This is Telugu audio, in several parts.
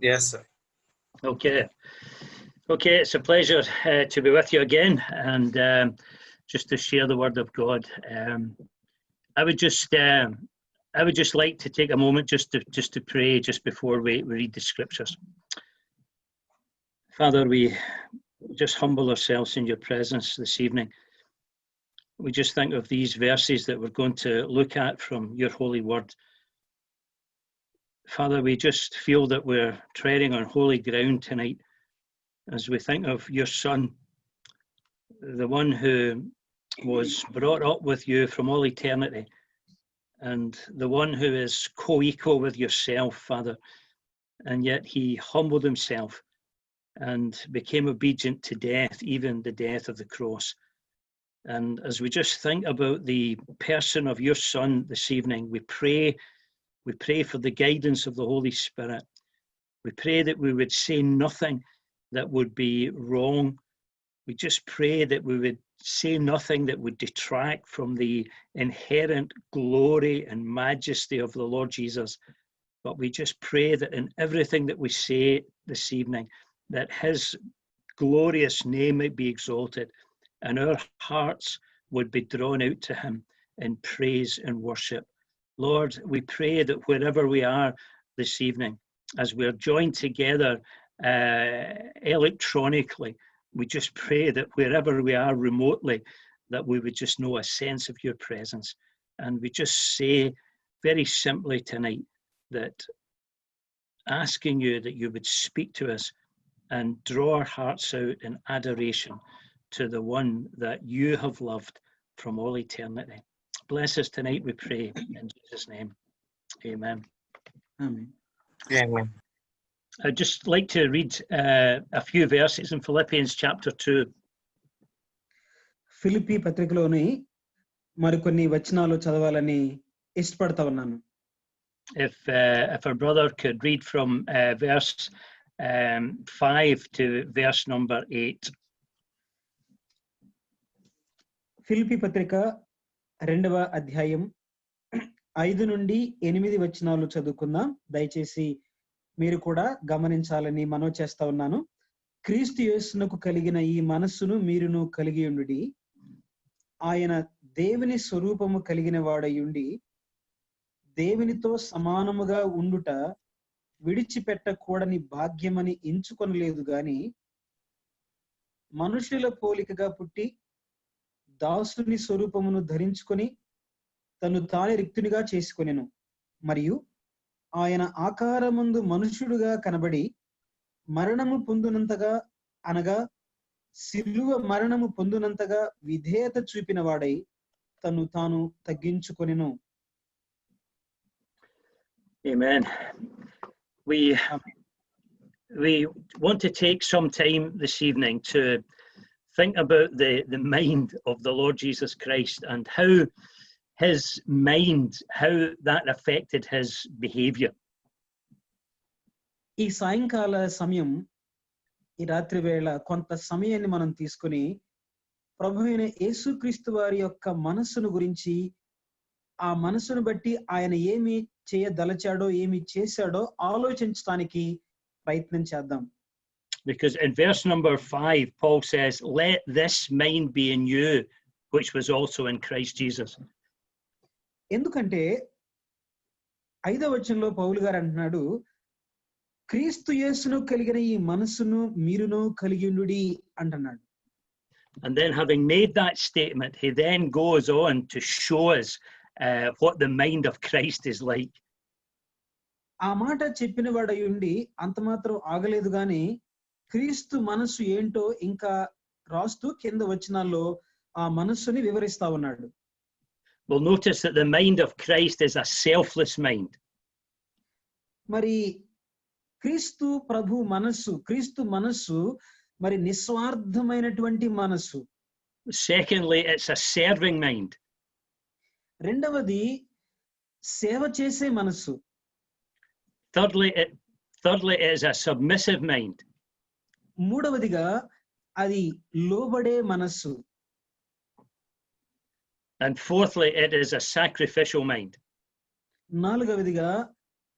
Yes, sir. Okay, it's a pleasure to be with you again, and just to share the word of God. I would just like to take a moment just to pray just before we read the scriptures. Father, we just humble ourselves in your presence this evening. We just think of these verses that we're going to look at from your holy word. Father, we just feel that we're treading on holy ground tonight as we think of your Son, the one who was brought up with you from all eternity, and the one who is co-equal with yourself, Father, and yet he humbled himself and became obedient to death, even the death of the cross. And as we just think about the person of your Son this evening, we pray for the guidance of the Holy Spirit. We pray that we would say nothing that would be wrong. We just pray that we would say nothing that would detract from the inherent glory and majesty of the Lord Jesus. But we just pray that in everything that we say this evening, that his glorious name might be exalted and our hearts would be drawn out to him in praise and worship. Lord, we pray that wherever we are this evening, as we're joined together electronically, we just pray that wherever we are remotely, that we would just know a sense of your presence. And we just say very simply tonight that asking you that you would speak to us and draw our hearts out in adoration to the one that you have loved from all eternity. Bless us tonight, we pray, in Jesus' name. Amen. Amen. Amen. I'd just like to read a few verses in Philippians chapter 2. Philippi పత్రికలోని మరికొన్ని వచనాలు చదవాలని ఇష్టపడతా ఉన్నాను. If our brother could read from verse 5 to verse number 8. Philippi పత్రిక 2వ అధ్యాయం 5 నుండి 8 వచనాలు చదువుకుందాం. దయచేసి మీరు కూడా గమనించాలని మనవి చేస్తా ఉన్నాను. క్రీస్తు యేసునకు కలిగిన ఈ మనస్సును మీరును కలిగి ఉండుడి. ఆయన దేవుని స్వరూపము కలిగిన వాడయుండి దేవునితో సమానముగా ఉండుట విడిచిపెట్టకూడని భాగ్యమని ఎంచుకొనలేదు గాని మనుషుల పోలికగా పుట్టి దాసుని స్వరూపమును ధరించుకొని తను తానే రిక్తునిగా చేసుకొనెను. మరియు ఆయన ఆకారమందు మనుష్యుడుగా కనబడి మరణము పొందునంతగా అనగా సిలువ మరణము పొందునంతగా విధేయత చూపిన వాడై తను తాను తగ్గించుకొనెను. Amen. We want to take some time this evening to think about the mind of the Lord Jesus Christ and how his mind, how that affected his behavior. ఈ సాయంకాల సమయం, ఈ రాత్రి వేళ కొంత సమయాన్ని మనం తీసుకుని ప్రభువైన యేసుక్రీస్తు వారి యొక్క మనస్సును గురించి, ఆ మనస్సును బట్టి ఆయన ఏమి చేయదలచాడో ఏమి చేశాడో ఆలోచించడానికి ప్రయత్నం చేద్దాం. Because in verse number 5, Paul says, "Let this mind be in you, which was also in Christ Jesus." ఎందుకంటే 5వ వచనంలో పౌలు గారు అంటున్నాడు, క్రీస్తు యేసును కలిగిన ఈ మనస్సును మీరును కలిగి ఉండుడి అంటున్నాడు. And then having made that statement, he then goes on to show us what the mind of Christ is like. ఆ మాట చెప్పిన వాడై ఉండి అంత మాత్రం ఆగలేదు గాని క్రీస్తు మనస్సు ఏంటో ఇంకా రాస్తూ కింద వచనాల్లో ఆ మనస్సుని వివరిస్తా ఉన్నాడు. We'll notice that the mind of Christ is a selfless mind. మరి క్రీస్తు మనస్సు మరి నిస్వార్థమైనటువంటి మనస్సు. Secondly, it's a serving mind. రెండవది సేవ చేసే మనస్సు. Thirdly, it is a submissive mind. మూడవదిగా అది లోబడే మనస్సు. And fourthly, it is a sacrificial mind. నాలుగవదిగా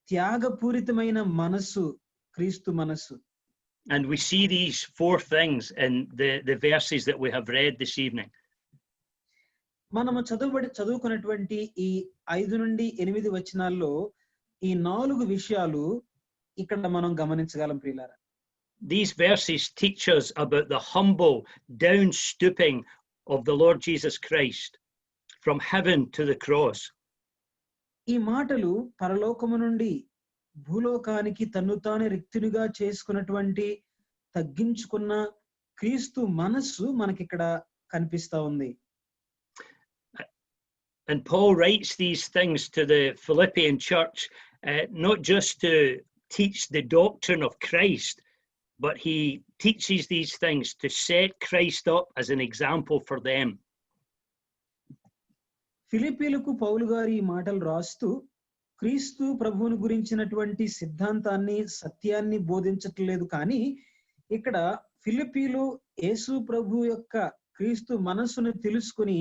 త్యాగపూరితమైన మనస్సు క్రీస్తు మనస్సు. And we see these four things in the verses that we have read this evening. మనము చదువుకున్నటువంటి ఈ 5 నుండి 8 వచనాల్లో ఈ 4 విషయాలు ఇక్కడ మనం గమనించగలం ప్రియులారా. These verses teach us about the humble down stooping of the Lord Jesus Christ from heaven to the cross. ఈ మాటలు పరలోకము నుండి భూలోకానికి తన్ను తానే రిక్తునిగా చేసుకున్నటువంటి తగ్గించుకున్న క్రీస్తు మనస్సు మనకిక్కడ కనిపిస్తా ఉంది. And Paul writes these things to the Philippian church, not just to teach the doctrine of Christ, but he teaches these things to set Christ up as an example for them. ఫిలిప్పీలకు పౌలు గారు ఈ మాటలు రాస్తూ క్రీస్తు ప్రభువుని గురించినటువంటి సిద్ధాంతాన్ని సత్యాన్ని బోధించట్లేదు, కానీ ఇక్కడ ఫిలిప్పీలు యేసు ప్రభు యొక్క క్రీస్తు మనస్సును తెలుసుకుని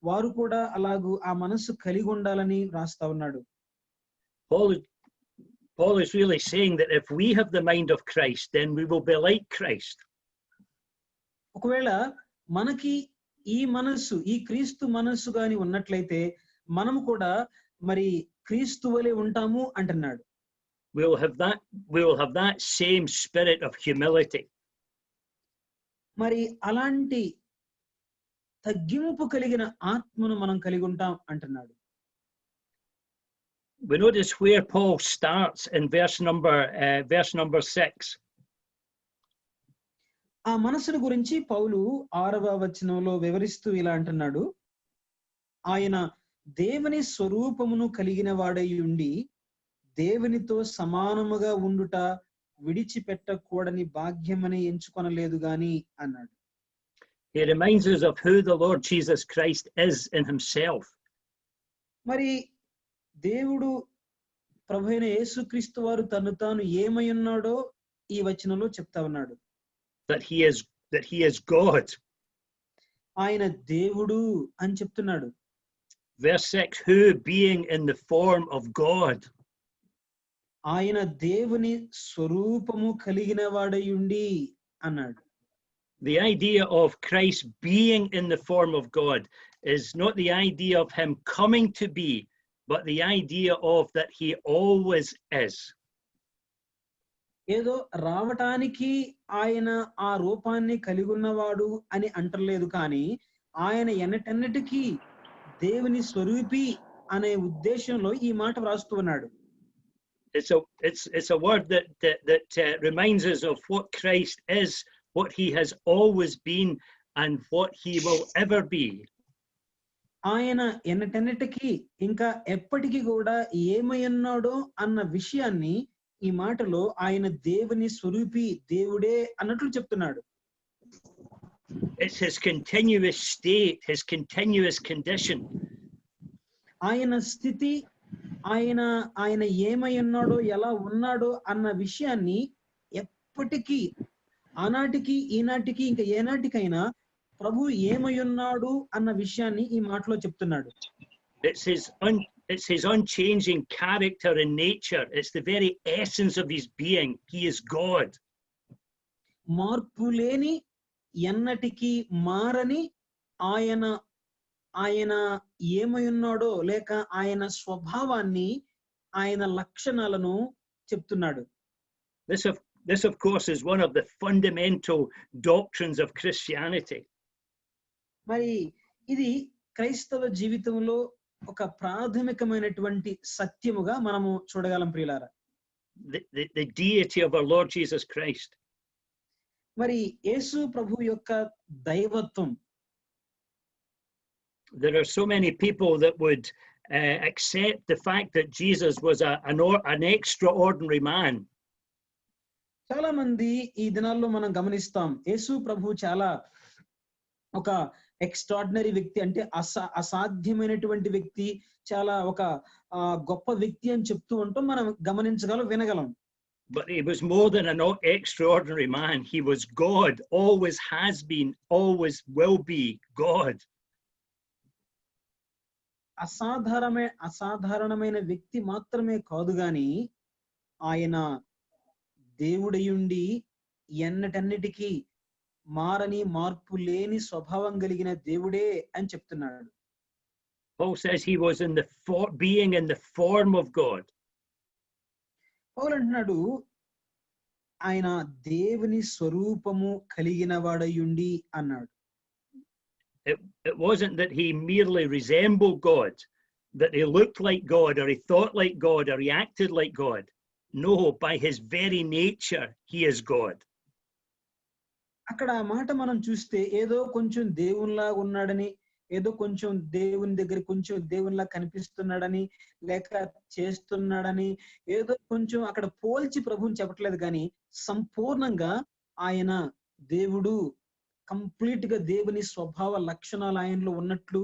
వారు కూడా అలాగూ ఆ మనస్సు కలిగి ఉండాలని రాస్తా ఉన్నాడు. Paul is really saying that if we have the mind of Christ, then we will be like Christ. ఒకవేళ మనకి ఈ మనస్సు, ఈ క్రీస్తు మనస్సు గాని ఉన్నట్లయితే మనము కూడా మరి క్రీస్తు వలె ఉంటాము అంటున్నాడు. We will have that same spirit of humility. మరి అలాంటి తగ్గింపు కలిగిన ఆత్మను మనం కలిగి ఉంటాం అంటున్నాడు. We notice where Paul starts in verse number 6. ఆ మనసును గురించి పౌలు 6వ వచనంలో వివరిస్తూ ఇలా అంటున్నాడు, ఆయన దేవుని స్వరూపమును కలిగిన వాడై ఉండి దేవునితో సమానముగా ఉండుట విడిచిపెట్టకూడని భాగ్యమని ఎంచుకొనలేదు గాని అన్నాడు. He reminds us of who the Lord Jesus Christ is in himself. మరి దేవుడు ప్రభువైన యేసుక్రీస్తు వారు తను తాను ఏమై ఉన్నాడో ఈ వచనంలో చెప్తా ఉన్నాడు. That he is God. ఆయన దేవుడు అని చెప్తున్నాడు. Verse 6, who being in the form of God. ఆయన దేవుని స్వరూపము కలిగిన వాడై ఉండి అన్నాడు. The idea of Christ being in the form of God is not the idea of him coming to be, but the idea of that he always is. ఏదో రావటానికి ఆయన ఆ రూపాన్ని కలిగి ఉన్నవాడు అని అంటలేదు, కానీ ఆయన ఎన్నటన్నిటికీ దేవుని స్వరూపి అనే ఉద్దేశంలో ఈ మాట వ్రాస్తూ ఉన్నాడు. It's a word that reminds us of what Christ is, what he has always been, and what he will ever be. ఆయన ఎన్నటన్నిటికీ ఇంకా ఎప్పటికీ కూడా ఏమై ఉన్నాడో అన్న విషయాన్ని ఈ మాటలో ఆయన దేవుని స్వరూపి, దేవుడే అన్నట్లు చెప్తున్నాడు. It's his continuous state, his continuous condition. ఆయన స్థితి, ఆయన ఏమై ఉన్నాడో ఎలా ఉన్నాడో అన్న విషయాన్ని ఎప్పటికీ, ఆనాటికి ఈనాటికి ఇంకా ఏనాటికైనా ప్రభు ఏమై ఉన్నాడు అన్న విషయాన్ని ఈ మాటలో చెప్తున్నాడు. It's his unchanging character and nature. It's the very essence of his being. He is God. మార్పు లేని, ఎన్నటికీ మారని ఆయన ఏమై ఉన్నాడో లేక ఆయన స్వభావాన్ని, ఆయన లక్షణాలను చెప్తున్నాడు. This of course is one of the fundamental doctrines of Christianity. మరి ఇది క్రైస్తవ జీవితంలో ఒక ప్రాథమికమైనటువంటి సత్యముగా మనము చూడగలం ప్రియులారా. The deity of our Lord Jesus Christ. మరి యేసు ప్రభు యొక్క దైవత్వం. There are so many people that would accept the fact that Jesus was an extraordinary man. చాలా మంది ఈ దినాల్లో మనం గమనిస్తాం, యేసు ప్రభు చాలా ఒక ఎక్స్ట్రాడినరీ వ్యక్తి, అంటే అసాధ్యమైనటువంటి వ్యక్తి, చాలా ఒక గొప్ప వ్యక్తి అని చెప్తూ ఉంటాం, మనం గమనించగలం, వినగలం. But he was more than an extraordinary man. He was God, always has been, always will be God. అసాధారణమైన వ్యక్తి మాత్రమే కాదు గాని ఆయన దేవుడయుండి ఎన్నటన్నిటికీ మారని మార్పు లేని స్వభావం కలిగిన దేవుడే అని చెప్తున్నాడు. Paul says he was in the being in the form of God. పౌలు అంటున్నాడు ఆయన దేవుని స్వరూపము కలిగిన వాడయుండి అన్నాడు. It wasn't that he merely resembled God, that he looked like God, or he thought like God, or he acted like God. No, by his very nature, he is God. అక్కడ ఆ మాట మనం చూస్తే ఏదో కొంచెం దేవునిలా ఉన్నాడని, ఏదో కొంచెం దేవుని దగ్గర కొంచెం దేవునిలా కనిపిస్తున్నాడని, లేక చేస్తున్నాడని, ఏదో కొంచెం అక్కడ పోల్చి ప్రభువుని చెప్పట్లేదు కానీ సంపూర్ణంగా ఆయన దేవుడు, కంప్లీట్ గా దేవుని స్వభావ లక్షణాలు ఆయనలో ఉన్నట్లు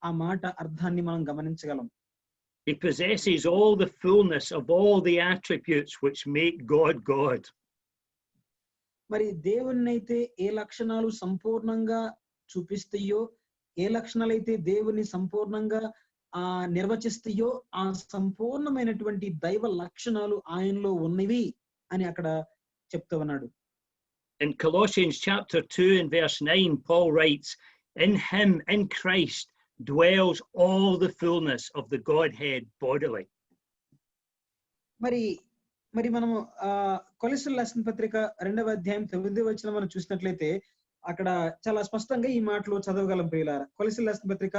ఆ మాట అర్థాన్ని మనం గమనించగలం. He possesses all the fullness of all the attributes which make God God. మరి దేవుణ్ణైతే ఏ లక్షణాలు సంపూర్ణంగా చూపిస్తాయో, ఏ లక్షణాలైతే దేవుని సంపూర్ణంగా నిర్వచిస్తాయో ఆ సంపూర్ణమైనటువంటి దైవ లక్షణాలు ఆయనలో ఉన్నవి అని అక్కడ చెప్తూ ఉన్నాడు. In Colossians chapter 2 and verse 9, Paul writes, "In him, in Christ, dwells all the fullness of the Godhead bodily." మరి మనము కొలస్సీయులకు రాసిన పత్రిక 2వ అధ్యాయం 9వ వచనం మనం చూసినట్లయితే అక్కడ చాలా స్పష్టంగా ఈ మాటలు చదవగలం ప్రియులారా. కొలస్సీయులకు రాసిన పత్రిక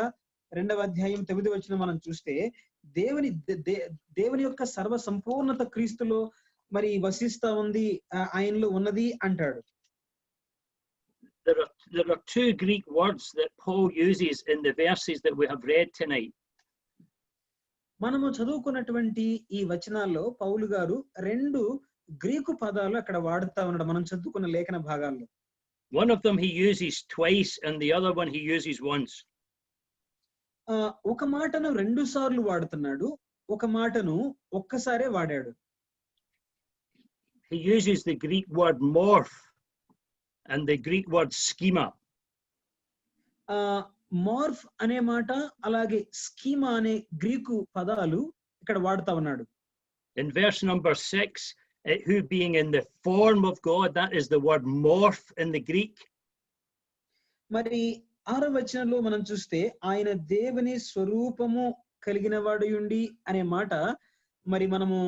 2వ అధ్యాయం 9వ వచనం మనం చూస్తే దేవుని యొక్క సర్వ సంపూర్ణత క్రీస్తులో మరి వసిస్తా ఉంది, ఆయనలో ఉన్నది అంటాడు. There are two Greek words that Paul uses in the verses that we have read tonight. మనము చదువుకున్నటువంటి ఈ వచనాల్లో పౌలు గారు 2 గ్రీకు పదాలు అక్కడ వాడుతా ఉన్నాడు మనం చదువుకున్న లేఖన భాగాల్లో. One of them he uses twice and the other one he uses once. ఒక మాటను 2 సార్లు వాడుతున్నాడు, ఒక మాటను ఒక్కసారే వాడాడు. He uses the Greek word morph and the Greek word schema. Morph అనే మాట అలాగే స్కీమా అనే గ్రీకు పదాలు ఇక్కడ వాడుతా ఉన్నాడు. In verse number 6, who being in the form of God, that is the word morph in the Greek. మరి 6వ వచనంలో మనం చూస్తే ఆయన దేవుని స్వరూపము కలిగిన వాడయుండి అనే మాట మరి మనము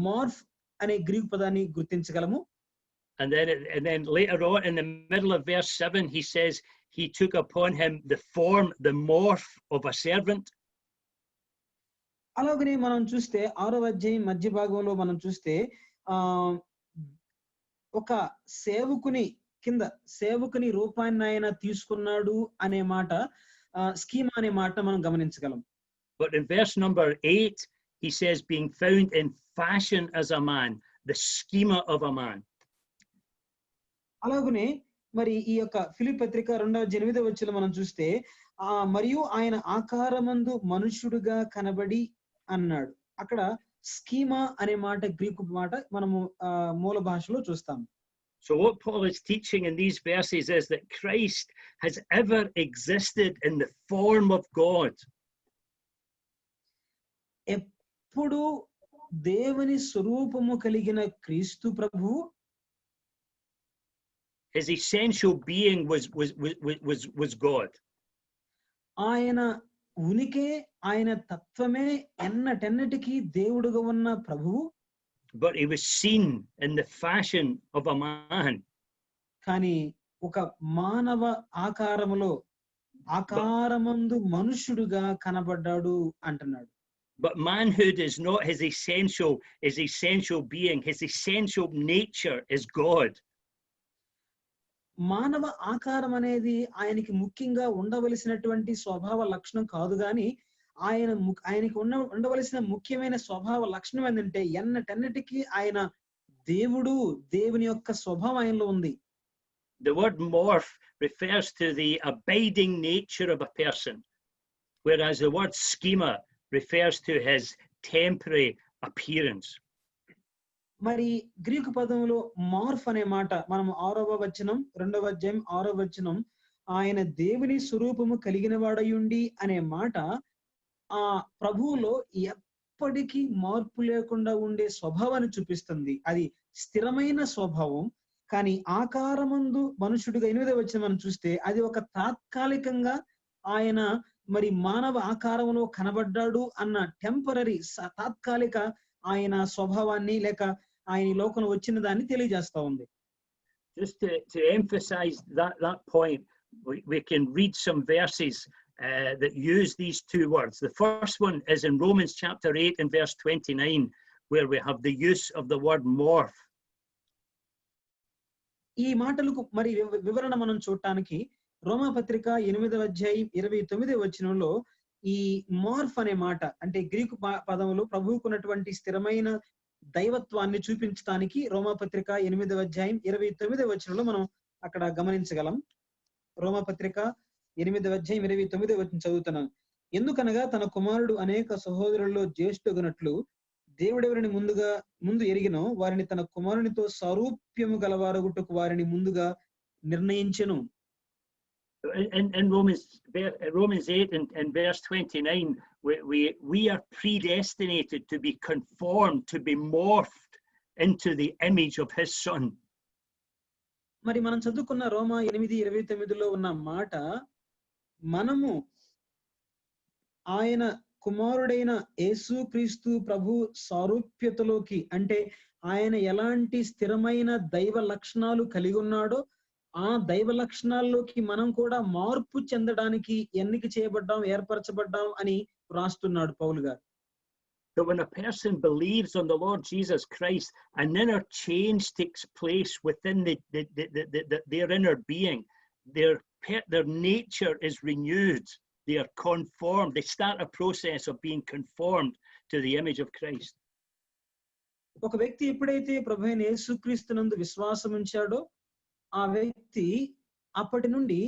మార్ఫ్ అనే గ్రీకు పదాన్ని గుర్తించగలము. And then later on in the middle of verse 7, he says he took upon him the form, the morph of a servant. అలాగనే మనం చూస్తే 6వ అధ్యాయం మధ్య భాగంలో మనం చూస్తే ఒక సేవకుని రూపాన్ని ఆయన తీసుకున్నాడు అనే మాట, స్కీమా అనే మాట మనం గమనించగలం. But in verse number 8, he says being found in fashion as a man, the schema of a man. అలాగనే మరి ఈ యొక్క ఫిలిప్పీ పత్రిక 2వ అధ్యాయం 8వ వచనంలో మనం చూస్తే మరియు ఆయన ఆకారమందు మనుష్యుడుగా కనబడి అన్నాడు. అక్కడ స్కీమా అనే మాట గ్రీకు మాట మనము మూల భాషలో చూస్తాం. So what Paul is teaching in these verses is that Christ has ever existed in the form of God. ఎప్పుడు దేవుని స్వరూపము కలిగిన క్రీస్తు ప్రభువు his essential being was God. ఆయన ఉనికి, ఆయన తత్వమే ఎన్నటెన్నటికీ దేవుడుగా ఉన్న ప్రభువు. But he was seen in the fashion of a man. కానీ ఒక మానవ ఆకారమందు మనుష్యుడుగా కనబడ్డాడు అంటున్నాడు. But manhood is not his essential being. His essential nature is God. మానవ ఆకారం అనేది ఆయనకి ముఖ్యంగా ఉండవలసినటువంటి స్వభావ లక్షణం కాదు, కానీ ఆయనకి ఉండవలసిన ముఖ్యమైన స్వభావ లక్షణం ఏంటంటే ఎన్నటన్నిటికీ ఆయన దేవుడు, దేవుని యొక్క స్వభావం ఆయనలో ఉంది. The word morph refers to the abiding nature of a person, whereas the word schema refers to his temporary appearance. మరి గ్రీకు పదంలో మార్ఫ్ అనే మాట మనం 6వ వచనం 2వ అధ్యాయం 6వ వచనం ఆయన దేవుని స్వరూపము కలిగిన వాడయుండి అనే మాట ఆ ప్రభువులో ఎప్పటికీ మార్పు లేకుండా ఉండే స్వభావాన్ని చూపిస్తుంది. అది స్థిరమైన స్వభావం. కానీ ఆకారమందు మనుషుడిగా 8వ వచనం మనం చూస్తే అది ఒక తాత్కాలికంగా ఆయన మరి మానవ ఆకారంలో కనబడ్డాడు అన్న టెంపరరీ తాత్కాలిక ఆయన స్వభావాన్ని లేక ఆయన ఈ లోకంలో వచ్చిన దాన్ని తెలియజేస్తా ఉంది. Just to emphasize that point, we can read some verses that use these two words. The first one is in Romans chapter 8 and verse 29, where we have the use of the word morph. ఈ మాటలకు మరి వివరణ మనం చూడటానికి రోమాపత్రిక 8వ అధ్యాయం 29వ వచనంలో ఈ మార్ఫ్ అనే మాట అంటే గ్రీకు పదములో ప్రభువుకున్నటువంటి స్థిరమైన దైవత్వాన్ని చూపించడానికి రోమాపత్రిక 8వ అధ్యాయం 29వ వచనంలో మనం అక్కడ గమనించగలం. రోమాపత్రిక 8వ అధ్యాయం 29వ వచనం చదువుతున్నాను. ఎందుకనగా తన కుమారుడు అనేక సహోదరుల్లో జ్యేష్ఠుగునట్లు దేవుడెవరిని ముందు ఎరిగినో వారిని తన కుమారునితో సారూప్యము గలవారగుటకు వారిని ముందుగా నిర్ణయించెను. In Romans 8 and verse 29, we are predestinated to be conformed, to be morphed into the image of his son. మరి మనం చదువుకున్న రోమా 8:29లో ఉన్న మాట మనము ఆయన కుమారుడైన యేసుక్రీస్తు ప్రభు సారూప్యతలోకి అంటే ఆయన ఎలాంటి స్థిరమైన దైవ లక్షణాలు కలిగి ఉన్నాడో ఆ దైవ లక్షణాల్లోకి మనం కూడా మార్పు చెందడానికి ఎన్నిక చేయబడ్డాం ఏర్పరచబడ్డాం అని రాస్తున్నాడు పౌలు గారు. So when a person believes on the Lord Jesus Christ, an inner change takes place within their inner being. Their nature is renewed. They are conformed. They start a process of being conformed to the image of Christ. ఒక వ్యక్తి ఎప్పుడైతే ప్రభువైన యేసుక్రీస్తునందు విశ్వాసం ఉంచాడో ఆ వ్యక్తి అప్పటి నుండి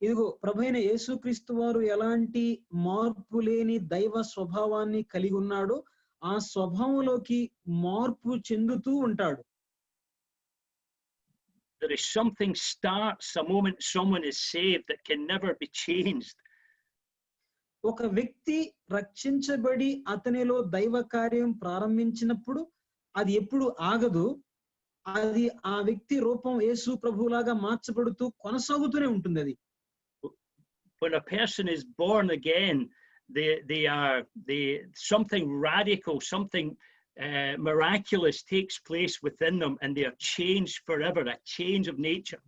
ఇదిగో ప్రభువైన యేసుక్రీస్తు వారు ఎలాంటి మార్పు లేని దైవ స్వభావాన్ని కలిగి ఉన్నాడో ఆ స్వభావంలోకి మార్పు చెందుతూ ఉంటాడు. There is something starts the moment someone is saved that can never be changed. ఒక వ్యక్తి రక్షించబడి అతనిలో దైవ కార్యం ప్రారంభించినప్పుడు అది ఎప్పుడు ఆగదు. అది ఆ వ్యక్తి రూపం యేసు ప్రభువులాగా మార్చబడుతూ కొనసాగుతూనే ఉంటుంది. అది when a person is born again, something radical, something miraculous takes place within them, and they are changed forever. A change of nature.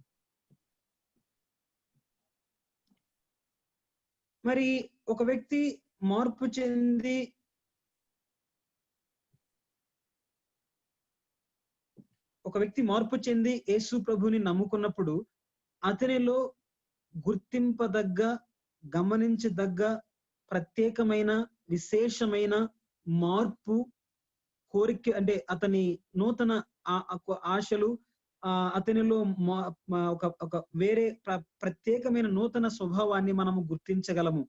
మరి ఒక వ్యక్తి మార్పు చెంది యేసు ప్రభుని నమ్ముకున్నప్పుడు అతనిలో గుర్తింపదగ్గ గమనించదగ్గ ప్రత్యేకమైన విశేషమైన మార్పు కోరిక అంటే అతని నూతన ఆశలు అతనిలో ఒక వేరే ప్రత్యేకమైన నూతన స్వభావాన్ని మనము గుర్తించగలము.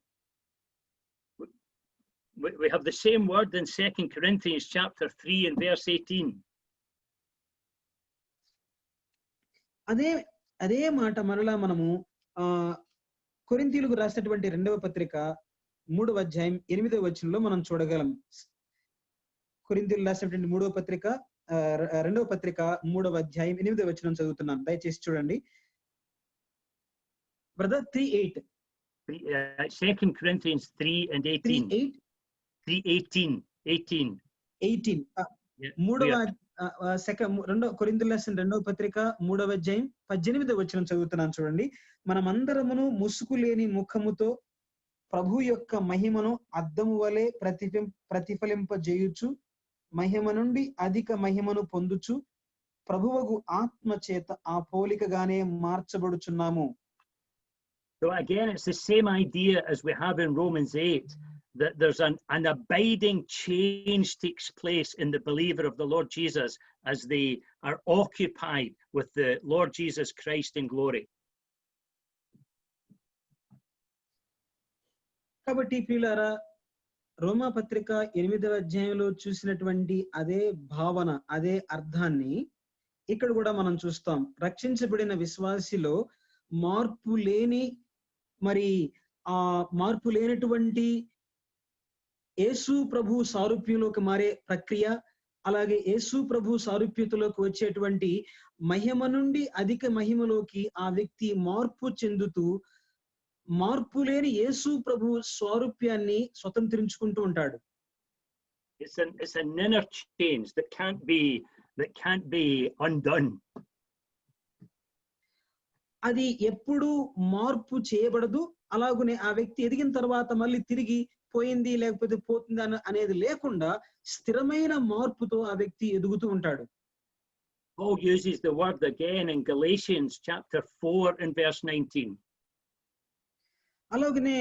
We have the same word in 2 Corinthians chapter 3 and verse 18. అదే మాట మరలా మనము కొరింథీయులకు రాసినటువంటి 2వ పత్రిక 3వ అధ్యాయం 8వ వచనంలో మనం చూడగలం. కొరింథీయులకు రాసినటువంటి 2వ పత్రిక 3వ అధ్యాయం 8వ వచనం చదువుతున్నాను, దయచేసి చూడండి. Brother 3:8 2 Corinthians 3 and 18. 18. కొరింథీయులకు రాసిన 2వ పత్రిక 3వ అధ్యాయం 18వ వచనం చదువుతున్నాను చూడండి. మనమందరమును ముసుగు లేని ముఖముతో ప్రభు యొక్క మహిమను అద్దము వలె ప్రతిఫలింపజేయుచు మహిమ నుండి అధిక మహిమను పొందుచు ప్రభువగు ఆత్మ చేత ఆ పోలికగానే మార్చబడుచున్నాము. So again, it's the same idea as we have in Romans 8, that there's an abiding change takes place in the believer of the Lord Jesus as they are occupied with the Lord Jesus Christ in glory. కాబట్టి ప్రియులారా, రోమా పత్రిక 8వ అధ్యాయంలో చూసినటువంటి అదే భావన అదే అర్థాన్ని ఇక్కడ కూడా మనం చూస్తాం. రక్షించబడిన విశ్వాసిలో మార్పు లేనటువంటి యేసు ప్రభు సారూప్యంలోకి మారే ప్రక్రియ అలాగే యేసు ప్రభు సారూప్యతలోకి వచ్చేటువంటి మహిమ నుండి అధిక మహిమలోకి ఆ వ్యక్తి మార్పు చెందుతూ మార్పు లేని యేసు ప్రభు స్వారూప్యాన్ని స్వతంత్రించుకుంటూ ఉంటాడు. It's an inner change that can't be undone. అది ఎప్పుడు మార్పు చేయబడదు. అలాగనే ఆ వ్యక్తి ఎదిగిన తర్వాత మళ్ళీ తిరిగి పోయింది లేకపోతే పోతుంది అనేది లేకుండా స్థిరమైన మార్పుతో ఆ వ్యక్తి ఎదుగుతూ ఉంటాడు. Paul uses the word again in Galatians chapter 4 and verse 19. అలాగనే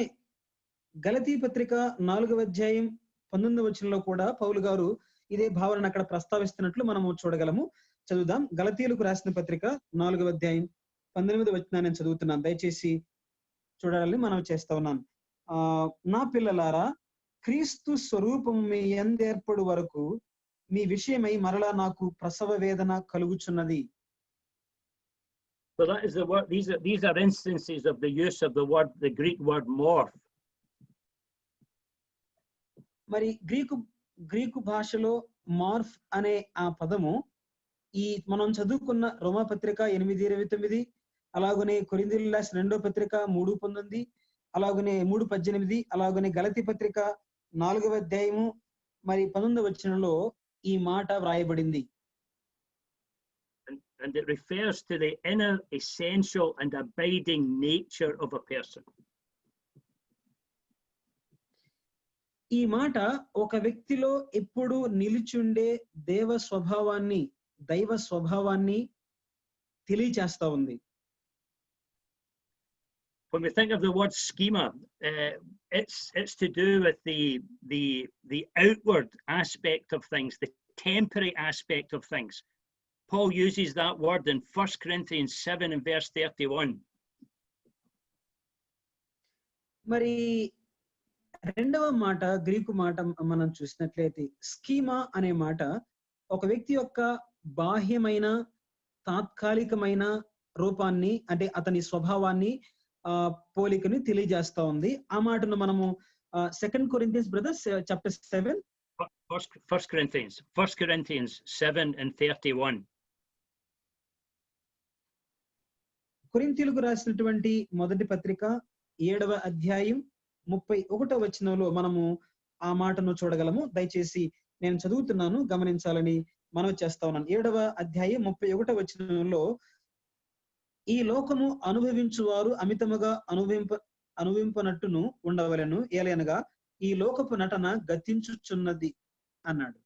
గలతీ పత్రిక 4వ అధ్యాయం 19వ వచనంలో కూడా పౌలు గారు ఇదే భావనను అక్కడ ప్రస్తావిస్తున్నట్లు మనము చూడగలము. చదువుదాం. గలతీయులకు రాసిన పత్రిక 4వ అధ్యాయం 19వ వచనాన్ని నేను చదువుతున్నాను. దయచేసి చూడాలని మనం చేస్తా ఉన్నాను. నా పిల్లలారా, క్రీస్తు స్వరూపము మీ యందు ఏర్పడు వరకు మీ విషయమై మరలా నాకు ప్రసవ వేదన కలుగుచున్నది. So that is the word. These are instances of the use of the Greek word morph. మరి గ్రీకు భాషలో మార్ఫ్ అనే ఆ పదము ఈ మనం చదువుకున్న రోమా పత్రిక 8:29, అలాగనే కొరింథీయులకు రాసిన 2వ పత్రిక 3:19, అలాగనే 3:18, అలాగనే గలతీ పత్రిక 4వ అధ్యాయము మరి 19వ వచనంలో ఈ మాట వ్రాయబడింది. And it refers to the inner, essential and abiding nature of a person. ఈ మాట ఒక వ్యక్తిలో ఎప్పుడు నిలిచుండే దైవ స్వభావాన్ని తెలియచేస్తా ఉంది. When we think of the word schema, it's to do with the outward aspect of things, the temporary aspect of things. Paul uses that word in 1 Corinthians 7 and verse 31. మరి రెండవ మాట గ్రీకు మాట మనం చూసినట్లయితే స్కీమా అనే మాట ఒక వ్యక్తి యొక్క బాహ్యమైన తాత్కాలికమైన రూపాన్ని అంటే అతని స్వభావాన్ని పోలికని తెలియజేస్తా ఉంది. ఆ మాటను మనము 2 Corinthians brothers chapter 7 1 Corinthians 7 and 31. కొరింథీయులకు రాసినటువంటి మొదటి పత్రిక 7వ అధ్యాయం 31వ వచనంలో మనము ఆ మాటను చూడగలము. దయచేసి నేను చదువుతున్నాను, గమనించాలని మనవి చేస్తా ఉన్నాను. 7వ అధ్యాయం 31వ వచనంలో, ఈ లోకము అనుభవించువారు అమితముగా అనుభవింపనట్టును ఉండవలెను, ఏలయనగా ఈ లోకపు నటన గతించుచున్నది అన్నాడు.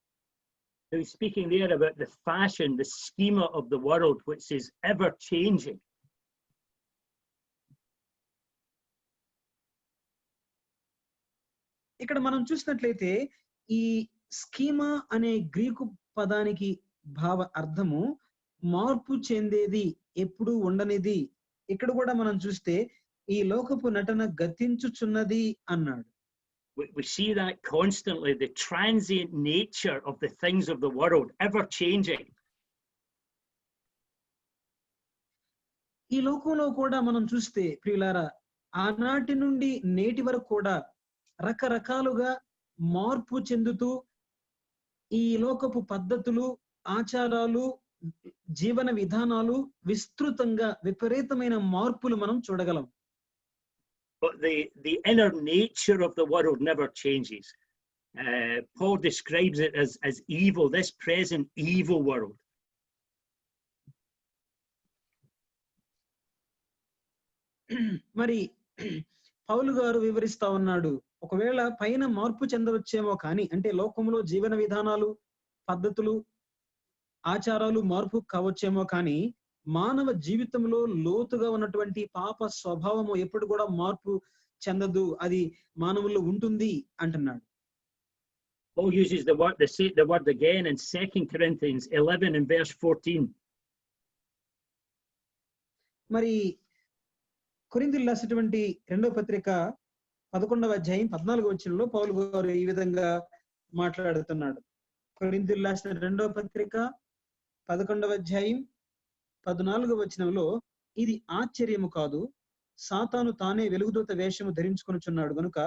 He's speaking there about the fashion, the schema of the world, which is ever changing. ఇక్కడ మనం చూసినట్లయితే ఈ స్కీమా అనే గ్రీకు పదానికి అర్థము మార్పు చెందేది, ఎప్పుడు ఉండనిది. ఇక్కడ కూడా మనం చూస్తే ఈ లోకపు నటన గతించుచున్నది అన్నాడు. We see that constantly, the transient nature of the things of the world, ever changing. ఈ లోకంలో కూడా మనం చూస్తే ప్రియులారా, ఆనాటి నుండి నేటి వరకు కూడా రకరకాలుగా మార్పు చెందుతూ ఈ లోకపు పద్ధతులు, ఆచారాలు, జీవన విధానాలు విస్తృతంగా విపరీతమైన మార్పులు మనం చూడగలం. But the inner nature of the world never changes. Paul describes it as evil, this present evil world. మరి పౌలు గారు వివరిస్తా ఉన్నాడు, ఒకవేళ పైన మార్పు చెందవచ్చేమో కానీ, అంటే లోకంలో జీవన విధానాలు, పద్ధతులు, ఆచారాలు మార్పు కావచ్చేమో కానీ మానవ జీవితంలో లోతుగా ఉన్నటువంటి పాప స్వభావము ఎప్పుడు కూడా మార్పు చెందదు, అది మానవుల్లో ఉంటుంది అంటున్నాడు. Paul uses the word again in 2 Corinthians 11 and verse 14. మరి కొరింథీయులకు రాసినటువంటి 2వ పత్రిక 11వ అధ్యాయం 14వ వచనంలో పౌలు గారు ఈ విధంగా మాట్లాడుతున్నాడు. కొరింథీయులకు రాసిన 2వ పత్రిక 11వ అధ్యాయం 14వ వచనంలో, ఇది ఆశ్చర్యము కాదు, సాతాను తానే వెలుగుదూత వేషము ధరించుకొనుచున్నాడు గనుక